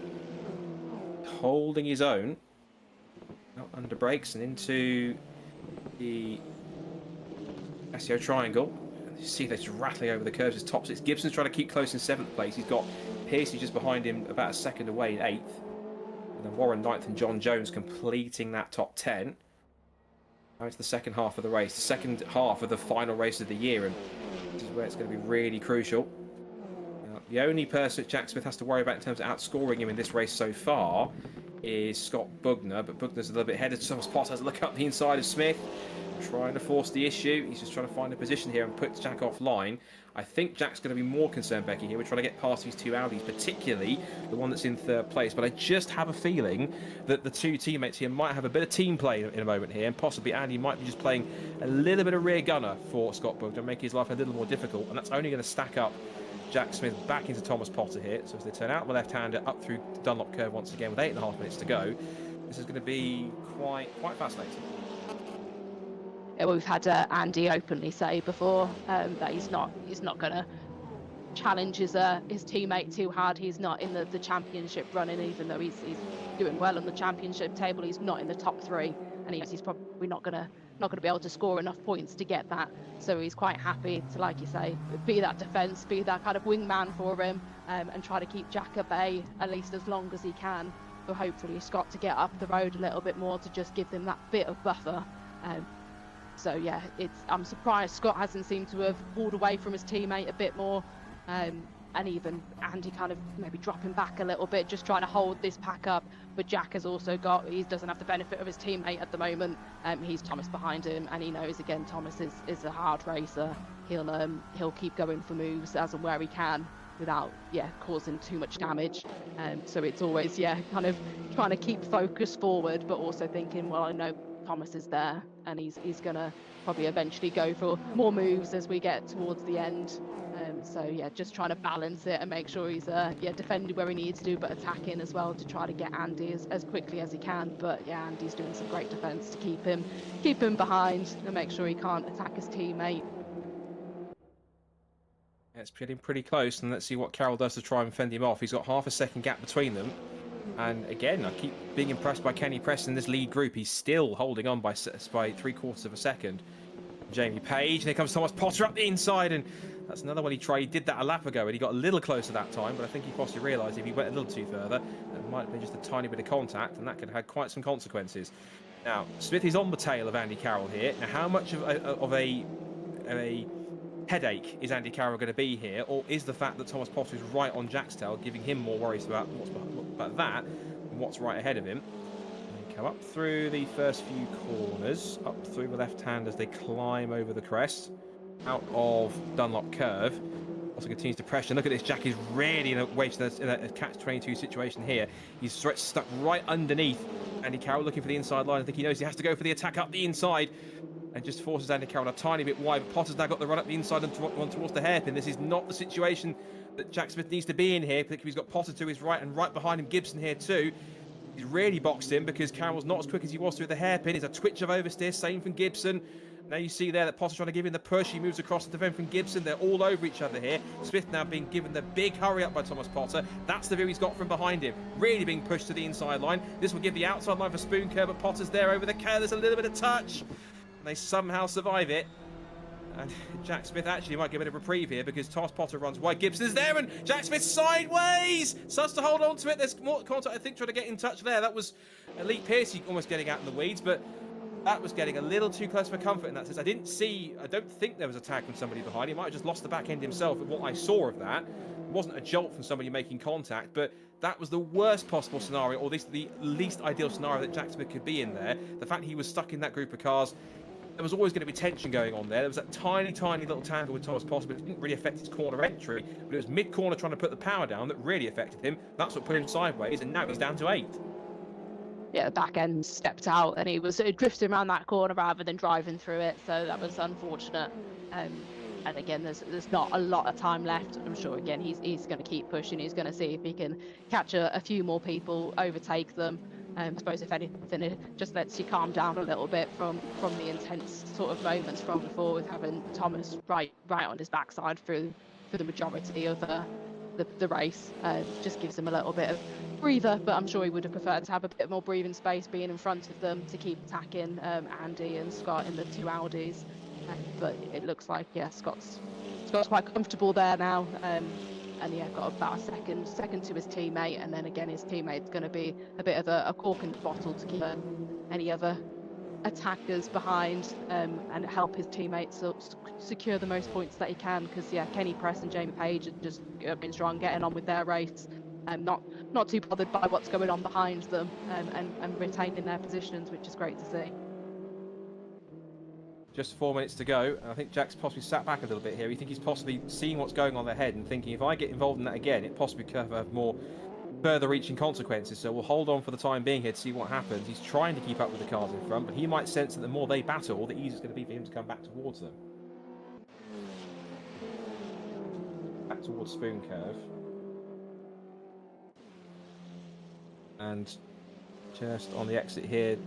Holding his own. Out under brakes and into the SEO triangle. You see they're just rattling over the curves as top 6. Gibson's trying to keep close in 7th place. He's got Piercy just behind him about a second away in 8th. And then Warren 9th and John Jones completing that top 10. Now it's the second half of the race. The second half of the final race of the year. And this is where it's going to be really crucial. The only person that Jack Smith has to worry about in terms of outscoring him in this race so far is Scott Bugner, but Bugner's a little bit ahead of Thomas Potter. Has a look up the inside of Smith. trying to force the issue. He's just trying to find a position here and put Jack offline. I think Jack's going to be more concerned, Becky, here. We're trying to get past these two Audis, particularly the one that's in third place. But I just have a feeling that the two teammates here might have a bit of team play in a moment here, and possibly Andy might be just playing a little bit of rear gunner for Scott Woodwiss to make his life a little more difficult, and that's only going to stack up Jack Smith back into Thomas Potter here. So as they turn out the left-hander up through the Dunlop curve once again with 8.5 minutes to go, this is going to be quite fascinating. Yeah, we've had Andy openly say before that he's not going to challenge his teammate too hard. He's not in the championship running, even though he's doing well on the championship table. He's not in the top 3, and he's probably not going to be able to score enough points to get that. So he's quite happy to, like you say, be that defence, be that kind of wingman for him, and try to keep Jack at bay at least as long as he can. For hopefully Scott to get up the road a little bit more to just give them that bit of buffer. So yeah, I'm surprised Scott hasn't seemed to have pulled away from his teammate a bit more, and even Andy kind of maybe dropping back a little bit, just trying to hold this pack up. But Jack has also he doesn't have the benefit of his teammate at the moment. He's Thomas behind him, and he knows again Thomas is a hard racer. He'll keep going for moves as and where he can without causing too much damage. So it's always kind of trying to keep focus forward, but also thinking, well, I know Thomas is there, and he's gonna probably eventually go for more moves as we get towards the end. So just trying to balance it and make sure he's defending where he needs to, but attacking as well to try to get Andy as quickly as he can. But Andy's doing some great defence to keep him behind and make sure he can't attack his teammate. It's pretty close, and let's see what Carroll does to try and fend him off. He's got half a second gap between them. And again, I keep being impressed by Kenny Preston in this lead group. He's still holding on by 3/4 of a second. Jamie Page, and here comes Thomas Potter up the inside, and that's another one he tried. He did that a lap ago, and he got a little closer that time, but I think he possibly realised if he went a little too further, it might have been just a tiny bit of contact, and that could have had quite some consequences. Now, Smith is on the tail of Andy Carroll here. Now, how much of a headache is Andy Carroll going to be here, or is the fact that Thomas Potter is right on Jack's tail giving him more worries about that and what's right ahead of him? They come up through the first few corners, up through the left hand as they climb over the crest, out of Dunlop curve. Also continues to pressure. Look at this, Jack is really in a catch-22 situation here. He's stuck right underneath Andy Carroll, looking for the inside line. I think he knows he has to go for the attack up the inside, and just forces Andy Carroll a tiny bit wide. But Potter's now got the run up the inside and one towards the hairpin. This is not the situation that Jack Smith needs to be in here, particularly he's got Potter to his right, and right behind him Gibson here too. He's really boxed in because Carroll's not as quick as he was through the hairpin. It's a twitch of oversteer, same from Gibson. Now you see there that Potter's trying to give him the push. He moves across the defend from Gibson. They're all over each other here. Smith now being given the big hurry up by Thomas Potter. That's the view he's got from behind him. Really being pushed to the inside line. This will give the outside line for Spoon Curve, but Potter's there over the curve. There's a little bit of touch. They somehow survive it, and Jack Smith actually might get a bit of reprieve here because Thomas Potter runs wide. Gibson is there, and Jack Smith sideways starts to hold on to it. There's more contact, I think, trying to get in touch there. That was Elite Piercy almost getting out in the weeds, but that was getting a little too close for comfort in that sense. I don't think there was a tag from somebody behind. He might have just lost the back end himself. What I saw of that, it wasn't a jolt from somebody making contact, but that was the worst possible scenario, or at least the least ideal scenario that Jack Smith could be in there. The fact he was stuck in that group of cars, there was always going to be tension going on there. There was that tiny little tangle with Thomas Potter, but it didn't really affect his corner entry. But it was mid-corner trying to put the power down that really affected him. That's what put him sideways, and now he's down to 8th. Yeah, the back end stepped out, and he was drifting around that corner rather than driving through it. So that was unfortunate. And again, there's not a lot of time left. I'm sure again he's going to keep pushing. He's going to see if he can catch a few more people, overtake them. I suppose if anything, it just lets you calm down a little bit from the intense sort of moments from before, with having Thomas right on his backside for the majority of the race. Just gives him a little bit of breather, but I'm sure he would have preferred to have a bit more breathing space being in front of them to keep attacking Andy and Scott in the two Audis. But it looks like Scott's quite comfortable there now. And got about a second to his teammate, and then again his teammate's going to be a bit of a cork in the bottle to keep any other attackers behind, and help his teammates secure the most points that he can, because Kenny Press and Jamie Page are just been strong, getting on with their race, not too bothered by what's going on behind them, and retaining their positions, which is great to see. Just 4 minutes to go, and I think Jack's possibly sat back a little bit here. You think he's possibly seeing what's going on ahead and thinking, if I get involved in that again, it possibly could have more further-reaching consequences. So we'll hold on for the time being here to see what happens. He's trying to keep up with the cars in front, but he might sense that the more they battle, the easier it's going to be for him to come back towards them. Back towards Spoon Curve. And just on the exit here,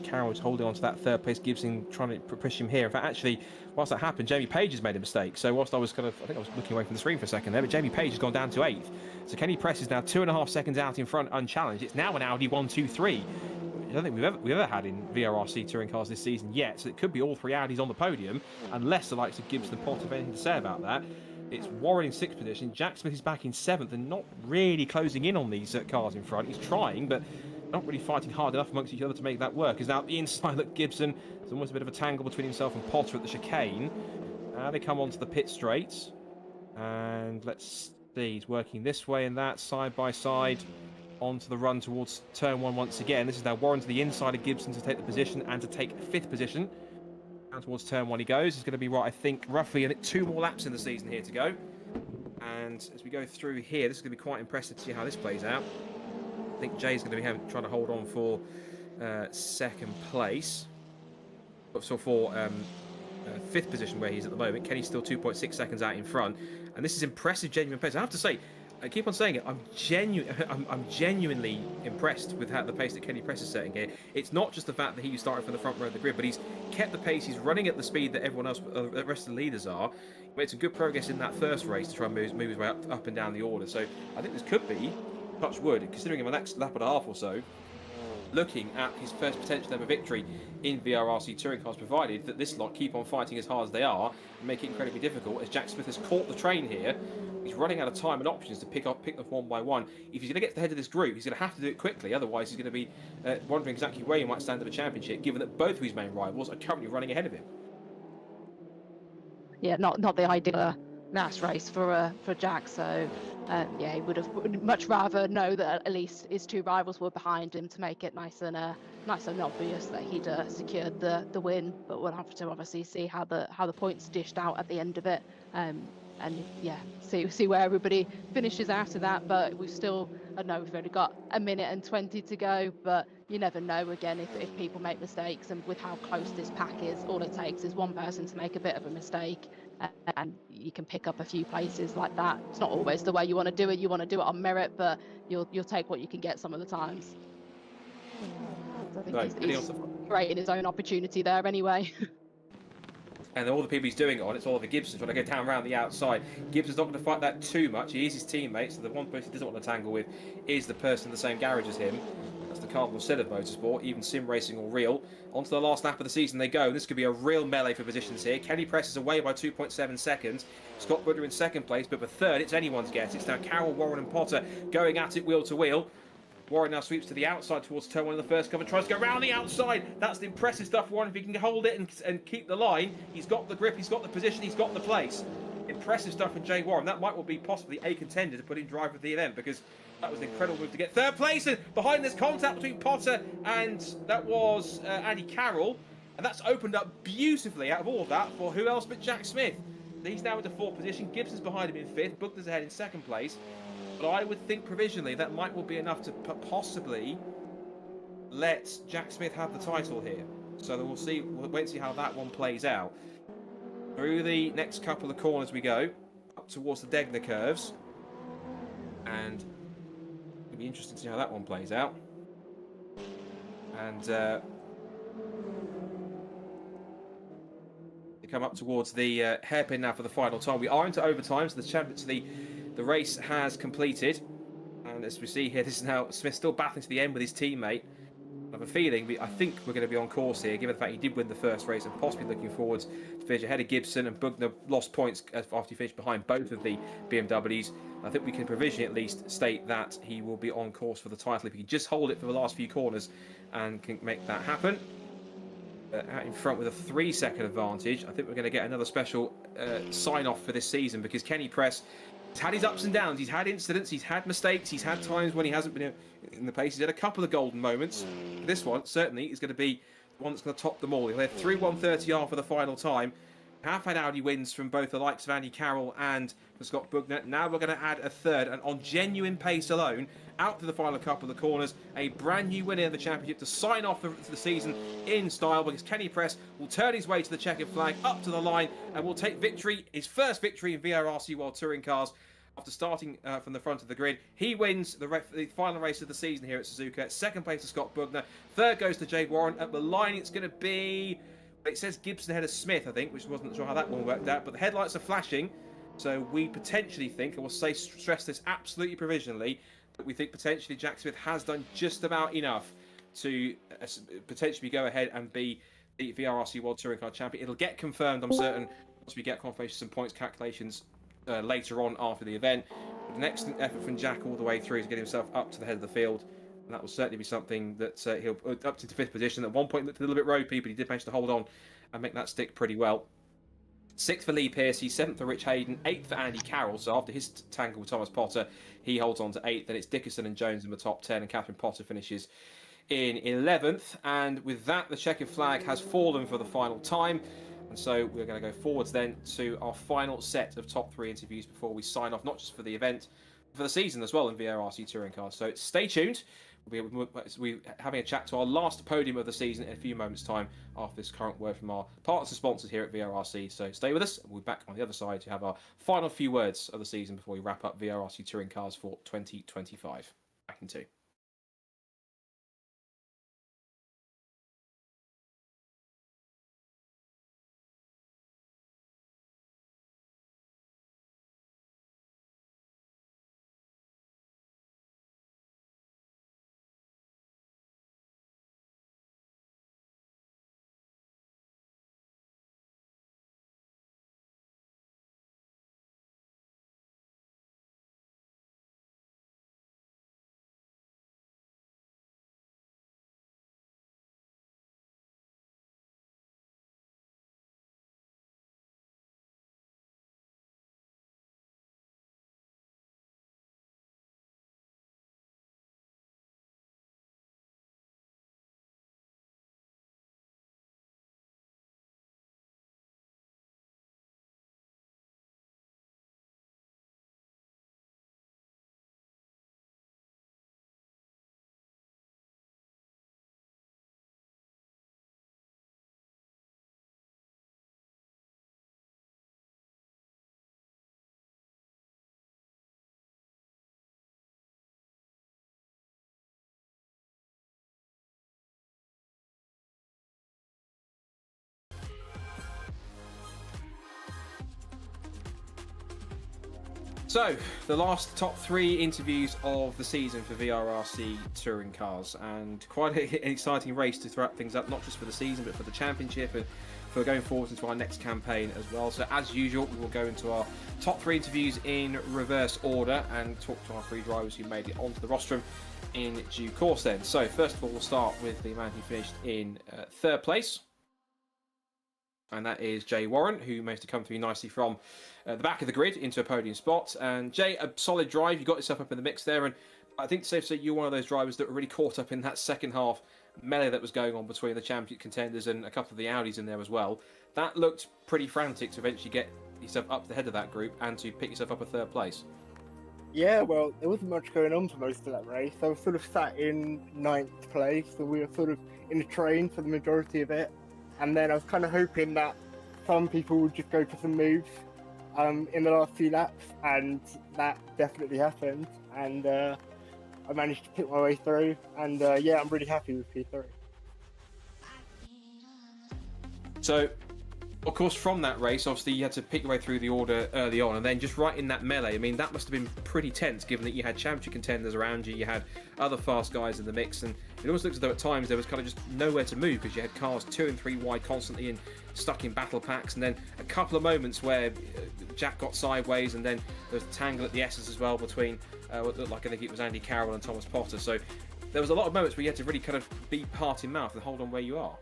Carroll's holding on to that third place. Gibson trying to push him here. In fact, actually, whilst that happened, Jamie Page has made a mistake. So whilst I was I think I was looking away from the screen for a second there, but Jamie Page has gone down to 8th. So Kenny Press is now 2.5 seconds out in front, unchallenged. It's now an Audi 1-2-3. I don't think we've ever had in VRRC touring cars this season yet. So it could be all 3 Audis on the podium, unless the likes of Gibson and Potter have anything to say about that. It's Warren in 6th position. Jack Smith is back in 7th and not really closing in on these cars in front. He's trying, but not really fighting hard enough amongst each other to make that work. Is now the inside. Look, Gibson, there's almost a bit of a tangle between himself and Potter at the chicane. Now they come onto the pit straight, and let's see, he's working this way and that, side by side, onto the run towards turn 1 once again. This is now Warren to the inside of Gibson to take the position and to take 5th position. Down towards turn 1 he goes. He's going to be, I think, roughly 2 more laps in the season here to go. And as we go through here, this is going to be quite impressive to see how this plays out. I think Jay's going to be trying to hold on for 2nd place. So for 5th position where he's at the moment. Kenny's still 2.6 seconds out in front. And this is impressive, genuine pace. I have to say, I keep on saying it, I'm genuinely impressed with the pace that Kenny Press is setting here. It's not just the fact that he started from the front row of the grid, but he's kept the pace. He's running at the speed that everyone else, the rest of the leaders are. He made some good progress in that first race to try and move his way up and down the order. So I think this could be, touch wood, considering him a next lap and a half or so, looking at his first potential ever victory in VRRC touring cars, provided that this lot keep on fighting as hard as they are and make it incredibly difficult, as Jack Smith has caught the train here. He's running out of time and options to pick them one by one. If he's going to get to the head of this group, he's going to have to do it quickly, otherwise he's going to be wondering exactly where he might stand in the championship, given that both of his main rivals are currently running ahead of him. Yeah, not the ideal last race for Jack, so yeah, he would much rather know that at least his 2 rivals were behind him to make it nice and obvious that he'd secured the win. But we'll have to obviously see how the points dished out at the end of it, and yeah, see where everybody finishes after that. But we've still, I know we've only got 1 minute and 20 to go, but you never know again if people make mistakes, and with how close this pack is, all it takes is one person to make a bit of a mistake and you can pick up a few places like that. It's not always the way you want to do it. You want to do it on merit, but you'll take what you can get some of the times. I think he's great in his own opportunity there anyway. And all the people he's doing it on, it's Oliver Gibson trying to go down around the outside. Gibson's not going to fight that too much. He is his teammate, so the one person he doesn't want to tangle with is the person in the same garage as him. That's the cardinal sin of motorsport, even sim racing or real. On to the last lap of the season they go. This could be a real melee for positions here. Kenny Press is away by 2.7 seconds. Scott Woodwiss in 2nd place, but for 3rd, it's anyone's guess. It's now Carroll, Warren and Potter going at it wheel to wheel. Warren now sweeps to the outside towards turn 1 in the first cover, tries to go round the outside. That's the impressive stuff, Warren. If he can hold it and keep the line, he's got the grip, he's got the position, he's got the place. Impressive stuff from Jay Warren. That might well be possibly a contender to put in driver of the event, because that was an incredible move to get 3rd place. And behind this contact between Potter and that was Andy Carroll. And that's opened up beautifully out of all of that for who else but Jack Smith. He's now into 4th position. Gibson's behind him in 5th. Buckner's ahead in 2nd place. But I would think provisionally that might well be enough to possibly let Jack Smith have the title here. So we'll see. We'll wait and see how that one plays out. Through the next couple of corners we go, up towards the Degner curves. And it'll be interesting to see how that one plays out. And they come up towards the hairpin now for the final time. We are into overtime, so the race has completed. And as we see here, this is now Smith still battling to the end with his teammate. I have a feeling, I think we're going to be on course here, given the fact he did win the first race and possibly looking forward to finish ahead of Gibson, and Bugner lost points after he finished behind both of the BMWs. I think we can provisionally at least state that he will be on course for the title if he can just hold it for the last few corners and can make that happen. Out in front with a 3-second advantage. I think we're going to get another special sign-off for this season, because Kenny Press has had his ups and downs. He's had incidents, he's had mistakes, he's had times when he hasn't been in the pace. He's had a couple of golden moments. This one certainly is going to be one that's going to top them all. They're through 130R for the final time. Have had Audi wins from both the likes of Andy Carroll and Scott Woodwiss. Now we're going to add a third, and on genuine pace alone, out to the final couple of the corners, a brand new winner in the championship to sign off the season in style, because Kenny Press will turn his way to the checkered flag, up to the line, and will take victory, his first victory in VRRC World Touring Cars. After starting from the front of the grid, he wins the final race of the season here at Suzuka. Second place to Scott Bugner. Third goes to Jay Warren. At the line, it's going to be... It says Gibson ahead of Smith, I think, which wasn't sure how that one worked out. But the headlights are flashing, so we potentially think, and we'll stress this absolutely provisionally, that we think potentially Jack Smith has done just about enough to potentially go ahead and be the VRRC World Touring Car Champion. It'll get confirmed, I'm certain, once we get confirmation, some points calculations later on after the event. An excellent effort from Jack all the way through to get himself up to the head of the field. And that will certainly be something that he'll up to 5th position. At one point looked a little bit ropey, but he did manage to hold on and make that stick pretty well. 6th for Lee Piercy, 7th for Rich Hayden, 8th for Andy Carroll. So after his tangle with Thomas Potter, he holds on to 8th. Then it's Dickerson and Jones in the top 10, and Catherine Potter finishes in 11th. And with that, the checkered flag has fallen for the final time. And so we're going to go forwards then to our final set of top 3 interviews before we sign off, not just for the event, but for the season as well in VRRC Touring Cars. So stay tuned. We'll be having a chat to our last podium of the season in a few moments' time after this current word from our partners and sponsors here at VRRC. So stay with us, and we'll be back on the other side to have our final few words of the season before we wrap up VRRC Touring Cars for 2025. Back in 2. So, the last top 3 interviews of the season for VRRC Touring Cars, and quite an exciting race to wrap things up, not just for the season, but for the championship and for going forward into our next campaign as well. So, as usual, we will go into our top 3 interviews in reverse order and talk to our 3 drivers who made it onto the rostrum in due course then. So, first of all, we'll start with the man who finished in 3rd place. And that is Jay Warren, who managed to come through nicely from the back of the grid into a podium spot. And Jay, a solid drive. You got yourself up in the mix there. And I think it's safe to say you're one of those drivers that were really caught up in that second half melee that was going on between the championship contenders and a couple of the Audis in there as well. That looked pretty frantic to eventually get yourself up the head of that group and to pick yourself up a 3rd place. Yeah, well, there wasn't much going on for most of that race. I was sort of sat in 9th place, so we were sort of in the train for the majority of it. And then I was kind of hoping that some people would just go for some moves in the last few laps, and that definitely happened. And I managed to pick my way through, and yeah, I'm really happy with P3. So, of course, from that race, obviously you had to pick your way through the order early on, and then just right in that melee, I mean, that must have been pretty tense, given that you had championship contenders around you, you had other fast guys in the mix, and it almost looks as though at times there was kind of just nowhere to move, because you had cars 2 and 3 wide constantly and stuck in battle packs, and then a couple of moments where Jack got sideways, and then there was a tangle at the S's as well between, what looked like I think it was Andy Carroll and Thomas Potter, so there was a lot of moments where you had to really kind of be heart in mouth and hold on where you are.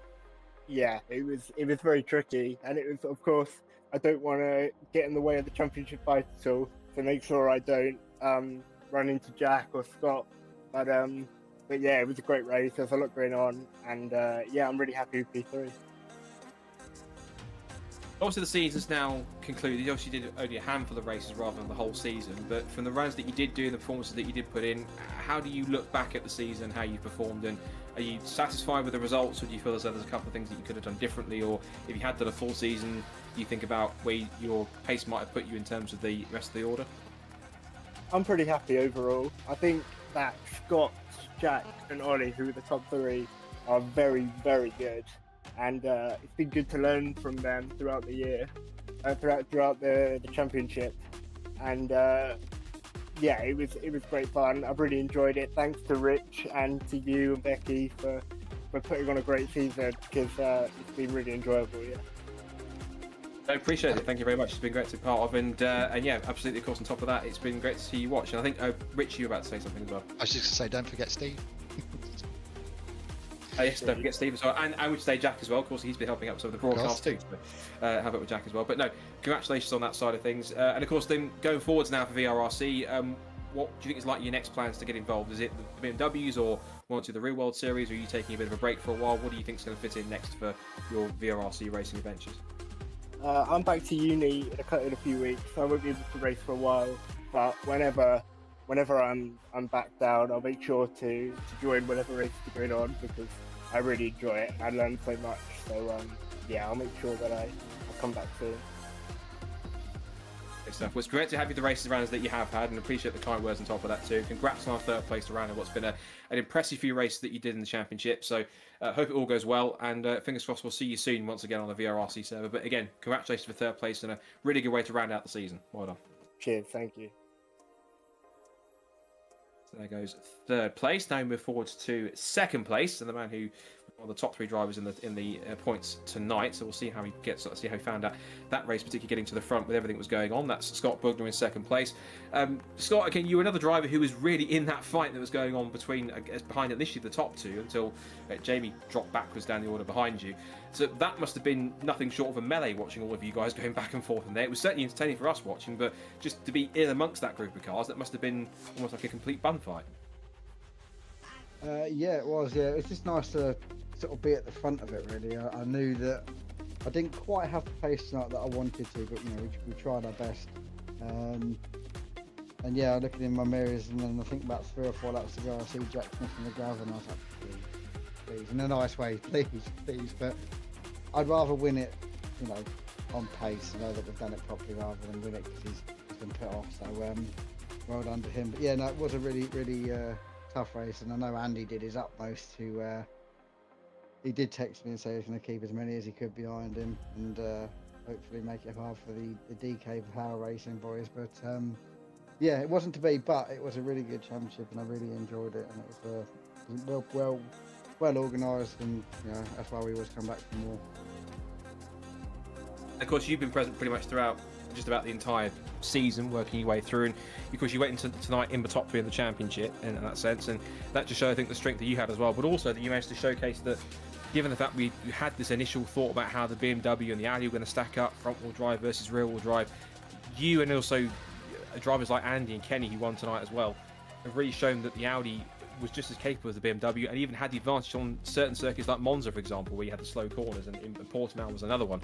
Yeah, it was very tricky, and it was, of course, I don't want to get in the way of the championship fight at all, so make sure I don't run into Jack or Scott. But but yeah, it was a great race. There's a lot going on, and yeah, I'm really happy with P3. Obviously, the season's now concluded. You obviously did only a handful of races rather than the whole season. But from the runs that you did do, the performances that you did put in, how do you look back at the season, how you performed, and are you satisfied with the results, or do you feel as though there's a couple of things that you could have done differently, or if you had done a full season, you think about where your pace might have put you in terms of the rest of the order? I'm pretty happy overall. I think that Scott, Jack, and Ollie, who are the top three, are very, very good. And it's been good to learn from them throughout the year, throughout the championship. And yeah, it was great fun. I've really enjoyed it. Thanks to Rich and to you and Becky for putting on a great season, because it's been really enjoyable. Yeah. I appreciate it. Thank you very much. It's been great to be part of, and yeah, absolutely. Of course, on top of that, it's been great to see you watch. And I think Rich, you were about to say something as well. I was just going to say, don't forget Steve. Yes, don't forget Steve as well, and I would say Jack as well. Of course, he's been helping out some of the broadcast too. So, have it with Jack as well. But no, congratulations on that side of things. And of course, then going forwards now for VRRC, what do you think is like your next plans to get involved? Is it the BMWs or one to the Real World Series? Or are you taking a bit of a break for a while? What do you think is going to fit in next for your VRRC racing adventures? I'm back to uni in a few weeks, so I won't be able to race for a while. But whenever I'm back down, I'll make sure to join whatever race is going on, because I really enjoy it. I learn so much. So yeah, I'll make sure that I'll come back soon. Good stuff. Well, it's great to have you the races rounds that you have had, and appreciate the kind words on top of that too. Congrats on our third place around and what's been an impressive few races that you did in the championship. So hope it all goes well, and fingers crossed we'll see you soon once again on the VRRC server. But again, congratulations for third place and a really good way to round out the season. Well done. Cheers, thank you. So there goes third place. Now we move forward to second place, and the man who one of the top three drivers in the points tonight. So we'll see how he gets. See how he found out that race, particularly getting to the front with everything that was going on. That's Scott Bugner in second place. Scott, again, you were another driver who was really in that fight that was going on behind initially the top two until Jamie dropped backwards down the order behind you. So that must have been nothing short of a melee watching all of you guys going back and forth in there. It was certainly entertaining for us watching, but just to be in amongst that group of cars, that must have been almost like a complete bun fight. Yeah, it was. Yeah, it's just nice to sort of be at the front of it. Really, I knew that I didn't quite have the pace tonight that I wanted to, but you know, we tried our best. And yeah, I look in my mirrors, and then I think about 3 or 4 laps ago, I see Jack Smith in the gravel, and I was like, please, in a nice way, please. But I'd rather win it, you know, on pace, know that we've done it properly, rather than win it because he's been put off. So well done to him. But yeah, no, it was a really tough race, and I know Andy did his utmost to. He did text me and say he was going to keep as many as he could behind him, and hopefully make it hard for the DK Power Racing boys. But yeah, it wasn't to be, but it was a really good championship, and I really enjoyed it, and it was well organised, and you know, that's why we always come back for more. Of course, you've been present pretty much throughout just about the entire season, working your way through, and of course you went into tonight in the top 3 of the championship in that sense, and that just showed, I think, the strength that you had as well, but also that you managed to showcase that, given the fact we had this initial thought about how the BMW and the Audi were going to stack up, front-wheel drive versus rear-wheel drive, you and also drivers like Andy and Kenny, who won tonight as well, have really shown that the Audi was just as capable as the BMW, and even had the advantage on certain circuits like Monza, for example, where you had the slow corners, and Portimao was another one.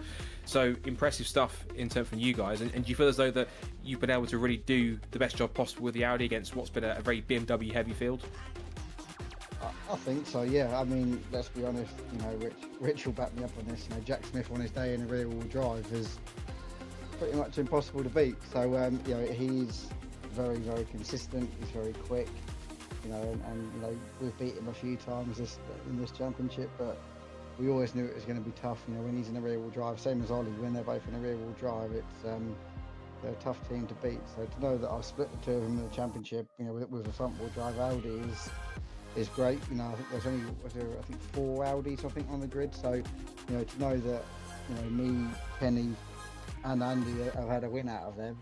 So impressive stuff in terms from you guys, and do you feel as though that you've been able to really do the best job possible with the Audi against what's been a very BMW heavy field? I think so, yeah. I mean, let's be honest, you know, Rich will back me up on this. You know, Jack Smith on his day in a rear-wheel drive is pretty much impossible to beat. So, you know, he's very, very consistent. He's very quick. You know, and you know, we've beat him a few times in this championship, but we always knew it was going to be tough. You know, when he's in a rear-wheel drive, same as Ollie, when they're both in a rear-wheel drive, they're a tough team to beat. So to know that I've split the two of them in the championship, you know, with a front-wheel drive Audi is great. You know, I think there's only 4 Audis on the grid. So you know, to know that, you know, me, Penny, and Andy have had a win out of them,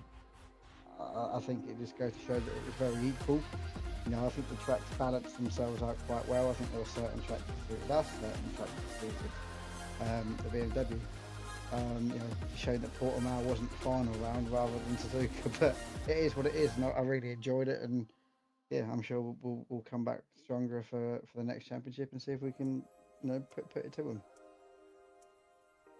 I think it just goes to show that it was very equal. You know, I think the tracks balanced themselves out quite well. I think there were certain tracks that suited us, certain tracks that suited the BMW. You know, showing that Portimao wasn't the final round rather than Suzuka, but it is what it is, and I really enjoyed it. And yeah, I'm sure we'll come back stronger for the next championship and see if we can, put it to them.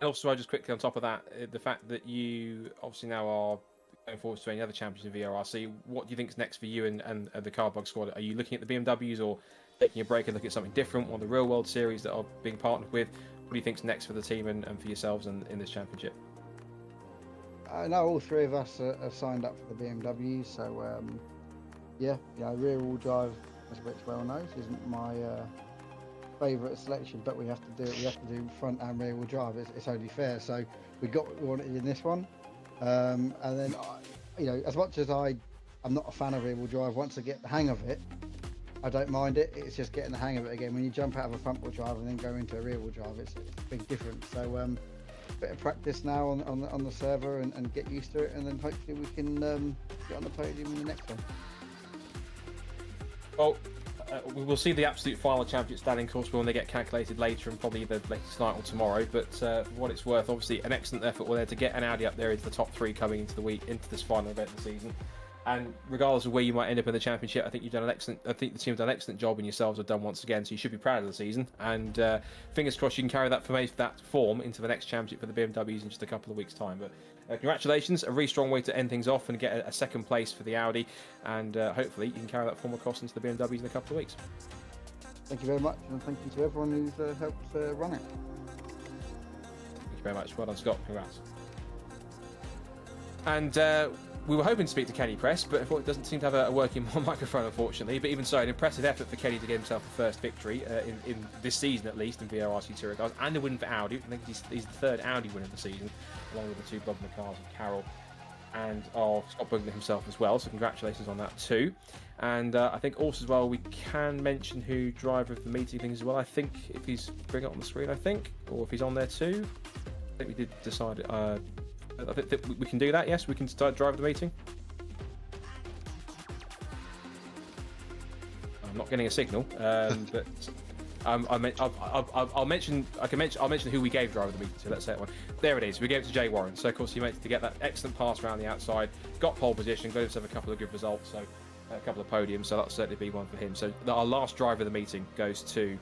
Also, just quickly on top of that, the fact that you obviously now are going forward to any other champions in VRRC, what do you think is next for you and the Carbug squad? Are you looking at the BMWs or taking a break and looking at something different, one of the real world series that are being partnered with? What do you think is next for the team and for yourselves in this championship? I know all three of us are signed up for the BMW, so rear wheel drive, as Rich well knows, isn't my favourite selection, but we have to do front and rear wheel drive. It's only fair. So we got what we wanted in this one, and then as much as I'm not a fan of rear wheel drive, once I get the hang of it, I don't mind it. It's just getting the hang of it again. When you jump out of a front wheel drive and then go into a rear wheel drive, it's a big difference. So bit of practice now on the server and get used to it, and then hopefully we can get on the podium in the next one. Well, we will see the absolute final championship standing, of course, when they get calculated later and probably either later tonight or tomorrow. But for what it's worth, obviously an excellent effort there to get an Audi up there into the top 3 coming into the week, into this final event of the season. And regardless of where you might end up in the championship, I think you've done an excellent. I think the team have done an excellent job, and yourselves have done once again. So you should be proud of the season. And fingers crossed you can carry that form into the next championship for the BMWs in just a couple of weeks' time. But congratulations, a really strong way to end things off and get a second place for the Audi. And hopefully you can carry that form across into the BMWs in a couple of weeks. Thank you very much, and thank you to everyone who's helped run it. Thank you very much. Well done, Scott. Congrats. And we were hoping to speak to Kenny Press, but it doesn't seem to have a working microphone, unfortunately. But even so, an impressive effort for Kenny to get himself a first victory in this season, at least, in VRRC Touring Cars, and a win for Audi. I think he's the third Audi win of the season, along with the 2 Bugner cars of Carroll and of Scott Bugner himself as well. So congratulations on that too. And I think also as well, we can mention who driver of the meeting things as well. I think if he's bring it on the screen, or if he's on there too. I think we did decide. I think we can do that. Yes, we can start drive the meeting. I'm not getting a signal, but I'll mention who we gave driver the meeting to. Let's say that one. There it is. We gave it to Jay Warren. So of course he managed to get that excellent pass around the outside, got pole position, got himself a couple of good results, so a couple of podiums. So that'll certainly be one for him. So our last driver of the meeting goes to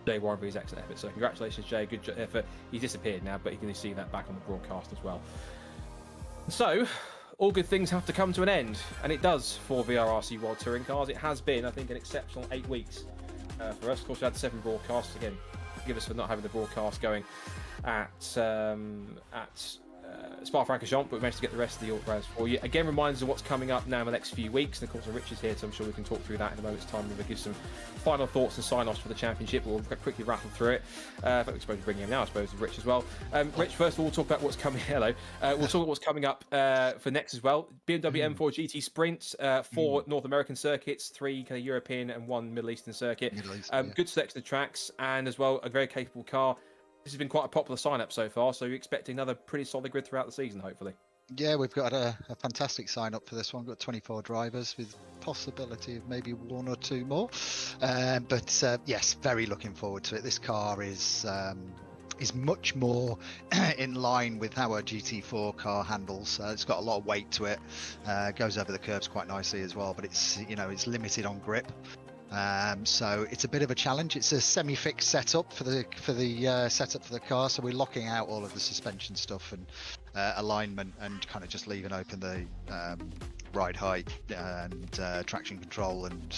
Jay Warren for his excellent effort. So congratulations, Jay. Good effort. He's disappeared now, but you can see that back on the broadcast as well. So, all good things have to come to an end, and it does for VRRC World Touring Cars. It has been, I think, an exceptional 8 weeks for us. Of course, we had 7 broadcasts. Again, forgive us for not having the broadcast going at Spa-Francorchamps, but we managed to get the rest of the Auto for you. Again, reminders of what's coming up now in the next few weeks. And of course, Rich is here, so I'm sure we can talk through that in a moment's time. We'll give some final thoughts and sign-offs for the championship. We'll quickly rattle through it. In fact, we're supposed to bring him now, I suppose, with Rich as well. Rich, first of all, we'll talk about what's coming. Hello. We'll talk about what's coming up for next as well. BMW M4 GT Sprint, 4 North American circuits, 3 kind of European and 1 Middle Eastern circuit. Good selection of tracks, and as well a very capable car. This has been quite a popular sign-up so far, so you're expecting another pretty solid grid throughout the season, hopefully. Yeah, we've got a fantastic sign-up for this one. We've got 24 drivers with possibility of maybe 1 or 2 more. But yes, very looking forward to it. This car is much more in line with how a GT4 car handles. It's got a lot of weight to it. Goes over the curves quite nicely as well, but it's limited on grip. So it's a bit of a challenge. It's a semi-fixed setup for the setup for the car. So we're locking out all of the suspension stuff and alignment, and kind of just leaving open the ride height and traction control and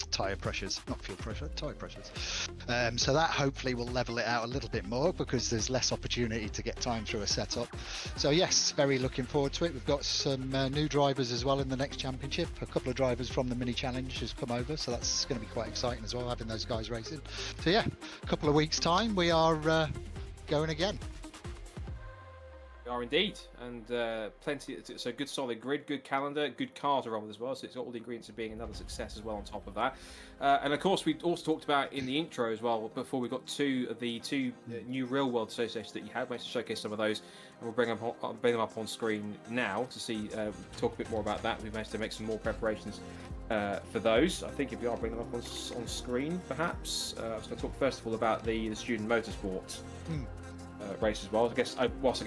tire pressures, not fuel pressure, tire pressures. So that hopefully will level it out a little bit more, because there's less opportunity to get time through a setup. So yes, very looking forward to it. We've got some new drivers as well in the next championship. A couple of drivers from the mini challenge has come over, so that's going to be quite exciting as well, having those guys racing. So yeah, a couple of weeks time we are going again. Are indeed, and plenty. So good solid grid, good calendar, good cars are on as well. So it's got all the ingredients of being another success as well on top of that. And of course, we also talked about in the intro as well. Before we got to the 2 new real world associations that you had, managed to showcase some of those, and we'll bring them up on screen now to see talk a bit more about that. We've managed to make some more preparations for those. I think if we are bringing them up on screen, perhaps I was going to talk first of all about the student motorsport. race as well. Whilst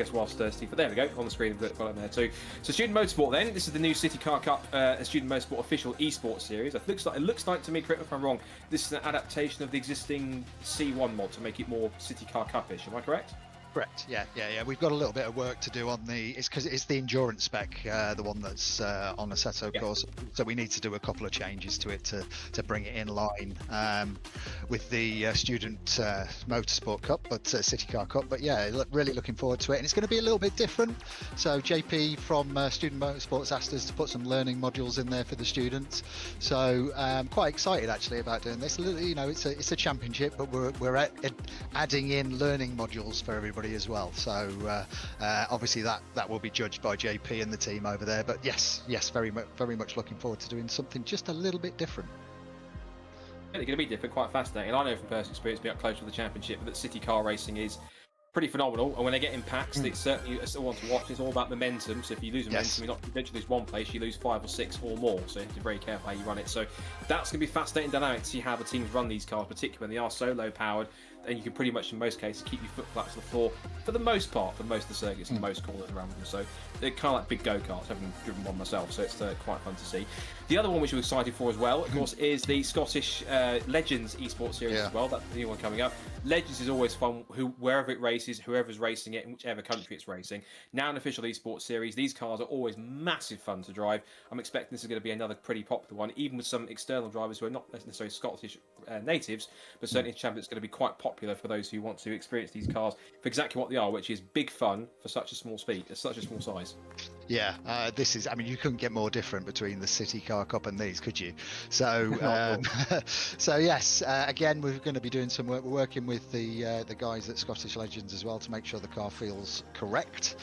Steve, but there we go, on the screen we've got it there too. So Student Motorsport then, this is the new City Car Cup Student Motorsport official esports series. It looks like to me, correct me if I'm wrong, this is an adaptation of the existing C1 mod to make it more City Car Cup-ish, am I correct? Correct. Yeah. We've got a little bit of work to do on it's because it's the endurance spec, the one that's on the Assetto course. So we need to do a couple of changes to it to bring it in line with the Student Motorsport Cup, but City Car Cup. But yeah, really looking forward to it, and it's going to be a little bit different. So JP from Student Motorsports asked us to put some learning modules in there for the students. So I'm quite excited actually about doing this. You know, it's a championship, but we're adding in learning modules for everybody as well. So obviously that will be judged by JP and the team over there. But yes, very much looking forward to doing something just a little bit different. They're going to be different, quite fascinating. I know from personal experience, being up close with the championship, that city car racing is pretty phenomenal. And when they get in packs, it's certainly one to watch. It's all about momentum. So if you lose momentum, you not eventually lose one place, you lose 5 or 6 or more. So you have to be very careful how you run it. So that's going to be fascinating dynamic to see how the teams run these cars, particularly when they are so low powered. And you can pretty much, in most cases, keep your foot flat to the floor for the most part, for most of the circuits and most corners around them. So they're kind of like big go-karts, having driven one myself, so it's quite fun to see. The other one which we're excited for as well, of course, is the Scottish Legends esports series as well. That's the new one coming up. Legends is always fun, wherever it races, whoever's racing it, in whichever country it's racing. Now an official esports series, these cars are always massive fun to drive. I'm expecting this is going to be another pretty popular one, even with some external drivers who are not necessarily Scottish natives, but certainly a champion that's going to be quite popular for those who want to experience these cars for exactly what they are, which is big fun for such a small speed, such a small size. Yeah, this is, I mean, you couldn't get more different between the City Car Cup and these, could you? So, so yes, again, we're going to be doing some work. We're working with the guys at Scottish Legends as well to make sure the car feels correct.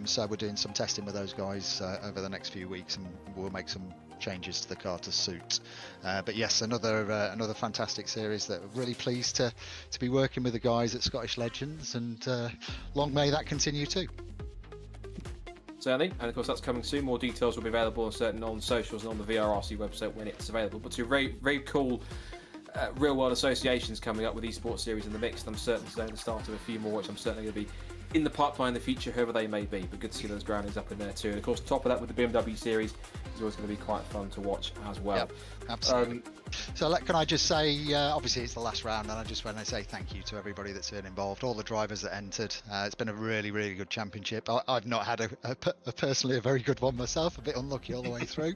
So we're doing some testing with those guys over the next few weeks, and we'll make some changes to the car to suit. But yes, another fantastic series that we're really pleased to be working with the guys at Scottish Legends, and long may that continue too. Certainly, and of course that's coming soon. More details will be available on socials and on the VRRC website when it's available. But two very cool real world associations coming up with esports series in the mix, and I'm certainly saying the start of a few more, which I'm certainly going to be in the pipeline in the future, whoever they may be. But good to see those groundings up in there too. And of course, top of that with the BMW series is always going to be quite fun to watch as well. Yep, absolutely. So can I just say, obviously it's the last round, and I just want to say thank you to everybody that's been involved, all the drivers that entered. It's been a really good championship. I've not had personally a very good one myself, a bit unlucky all the way through.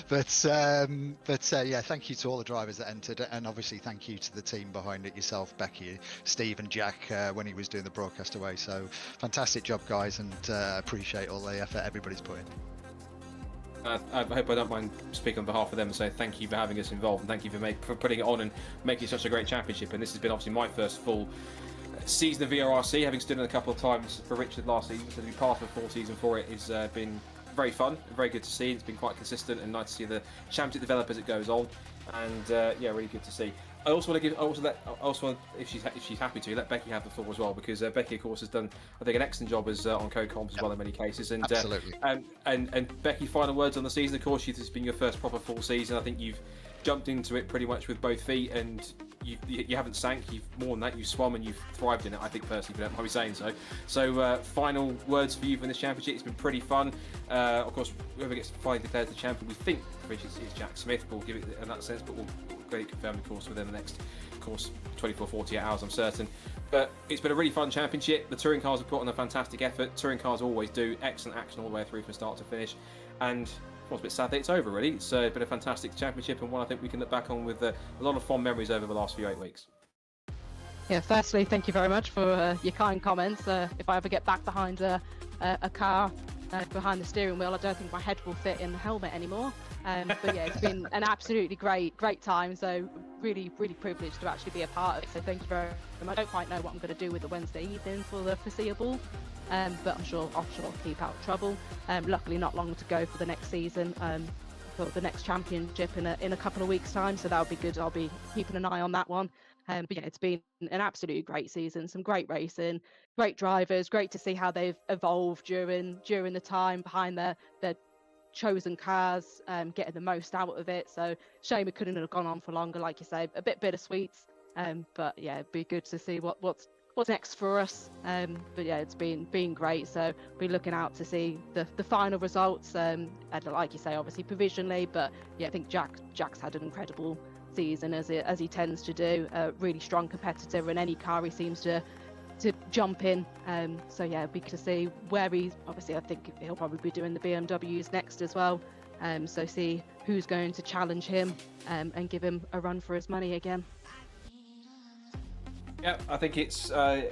But yeah, thank you to all the drivers that entered, and obviously thank you to the team behind it, yourself, Becky, Steve and Jack, when he was doing the broadcast away. So fantastic job, guys, and appreciate all the effort everybody's put in. I hope I don't mind speaking on behalf of them and say thank you for having us involved, and thank you for putting it on and making such a great championship. And this has been obviously my first full season of VRRC, having stood in a couple of times for Richard last season. So to be part of a full season for it has been very fun, very good to see. It's been quite consistent and nice to see the championship develop as it goes on, and yeah, really good to see. I also want, if she's happy to, let Becky have the floor as well, because Becky, of course, has done, I think, an excellent job as on co-comms as well in many cases. And absolutely. And Becky, final words on the season. Of course, this has been your first proper full season. I think you've jumped into it pretty much with both feet, and you haven't sank. You've more than that. You've swum and you've thrived in it. I think personally, if you don't mind me saying so. So, final words for you from this championship. It's been pretty fun. Of course, whoever gets finally declared the champion, we think is Jack Smith. We'll give it in that sense, but we'll get it confirmed, of course, within the next 24-48 hours, I'm certain. But it's been a really fun championship. The touring cars have put on a fantastic effort. Touring cars always do excellent action all the way through from start to finish. And I was a bit sad that it's over, really. It's been a fantastic championship, and one I think we can look back on with a lot of fond memories over the last few 8 weeks. Yeah, firstly, thank you very much for your kind comments. If I ever get back behind a car, behind the steering wheel, I don't think my head will fit in the helmet anymore. But yeah, it's been an absolutely great time. So really privileged to actually be a part of it. So thank you very much. I don't quite know what I'm going to do with the Wednesday evening for the foreseeable, but I'm sure I'll keep out of trouble. Luckily, not long to go for the next season. For the next championship in a couple of weeks' time, so that'll be good. I'll be keeping an eye on that one. But yeah, it's been an absolutely great season. Some great racing, great drivers. Great to see how they've evolved during the time behind their chosen cars, getting the most out of it. So shame it couldn't have gone on for longer, like you say. A bit bittersweet, but yeah, it'd be good to see what's what's next for us. But yeah, it's been great. So we're looking out to see the final results. And like you say, obviously provisionally, but yeah, I think Jack's had an incredible season as he tends to do. A really strong competitor in any car he seems to jump in. So yeah, it'll be good to see where he's. Obviously, I think he'll probably be doing the BMWs next as well. So see who's going to challenge him and give him a run for his money again. Yeah, I think it's. I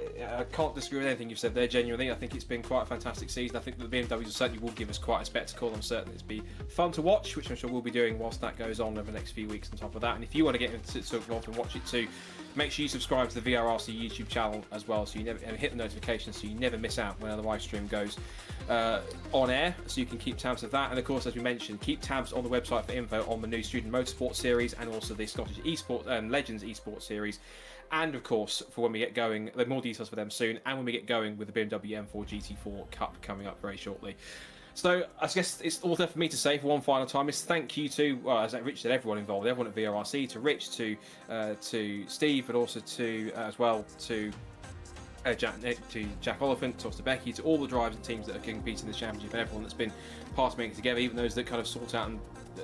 can't disagree with anything you've said there. Genuinely, I think it's been quite a fantastic season. I think that the BMWs certainly will give us quite a spectacle. I'm certain it'll be fun to watch, which I'm sure we'll be doing whilst that goes on over the next few weeks. On top of that, and if you want to get involved and watch it too, make sure you subscribe to the VRRC YouTube channel as well, so you never hit the notifications, so you never miss out when the live stream goes on air. So you can keep tabs of that, and of course, as we mentioned, keep tabs on the website for info on the new Student Motorsport series and also the Scottish Esports Legends Esports series. And of course, for when we get going, there are more details for them soon, and when we get going with the BMW M4 GT4 Cup coming up very shortly. So I guess it's all there for me to say for one final time is thank you to, well, as Rich said, everyone involved, everyone at VRRC, to Rich, to Steve, but also to as well to Jack Oliphant, to Becky, to all the drivers and teams that are competing in this championship, and everyone that's been part of making it together, even those that kind of sort out and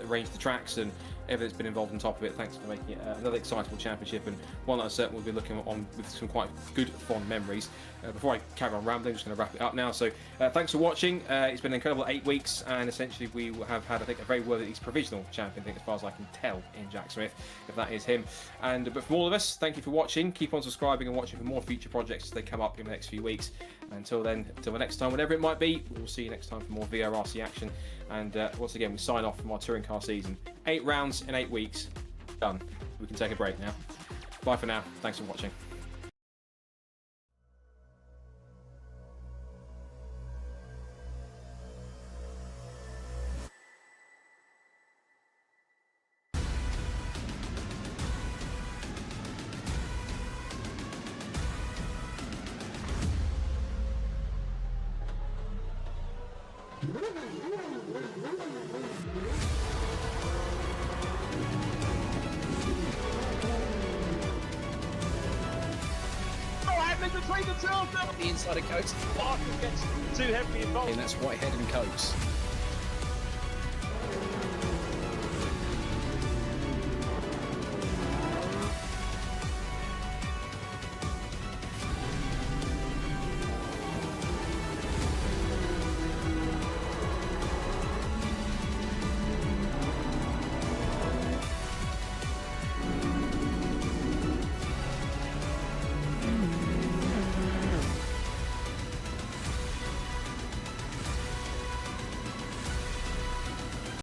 arrange the tracks and everything that's been involved on top of it. Thanks for making it another excitable championship, and one that I certainly will be looking on with some quite good fond memories. Before I carry on rambling, I'm just going to wrap it up now. So thanks for watching. It's been an incredible 8 weeks, and essentially we will have had, I think, a very worthy provisional champion, I think, as far as I can tell, in Jack Smith, if that is him. And but from all of us, thank you for watching. Keep on subscribing and watching for more future projects as they come up in the next few weeks. And until then, until the next time, whatever it might be, we'll see you next time for more VRRC action. And once again, we sign off from our touring car season. 8 rounds in 8 weeks. Done. We can take a break now. Bye for now. Thanks for watching. Between the two of them, The inside of Coates. Parker gets too heavily involved. And that's Whitehead and Coates.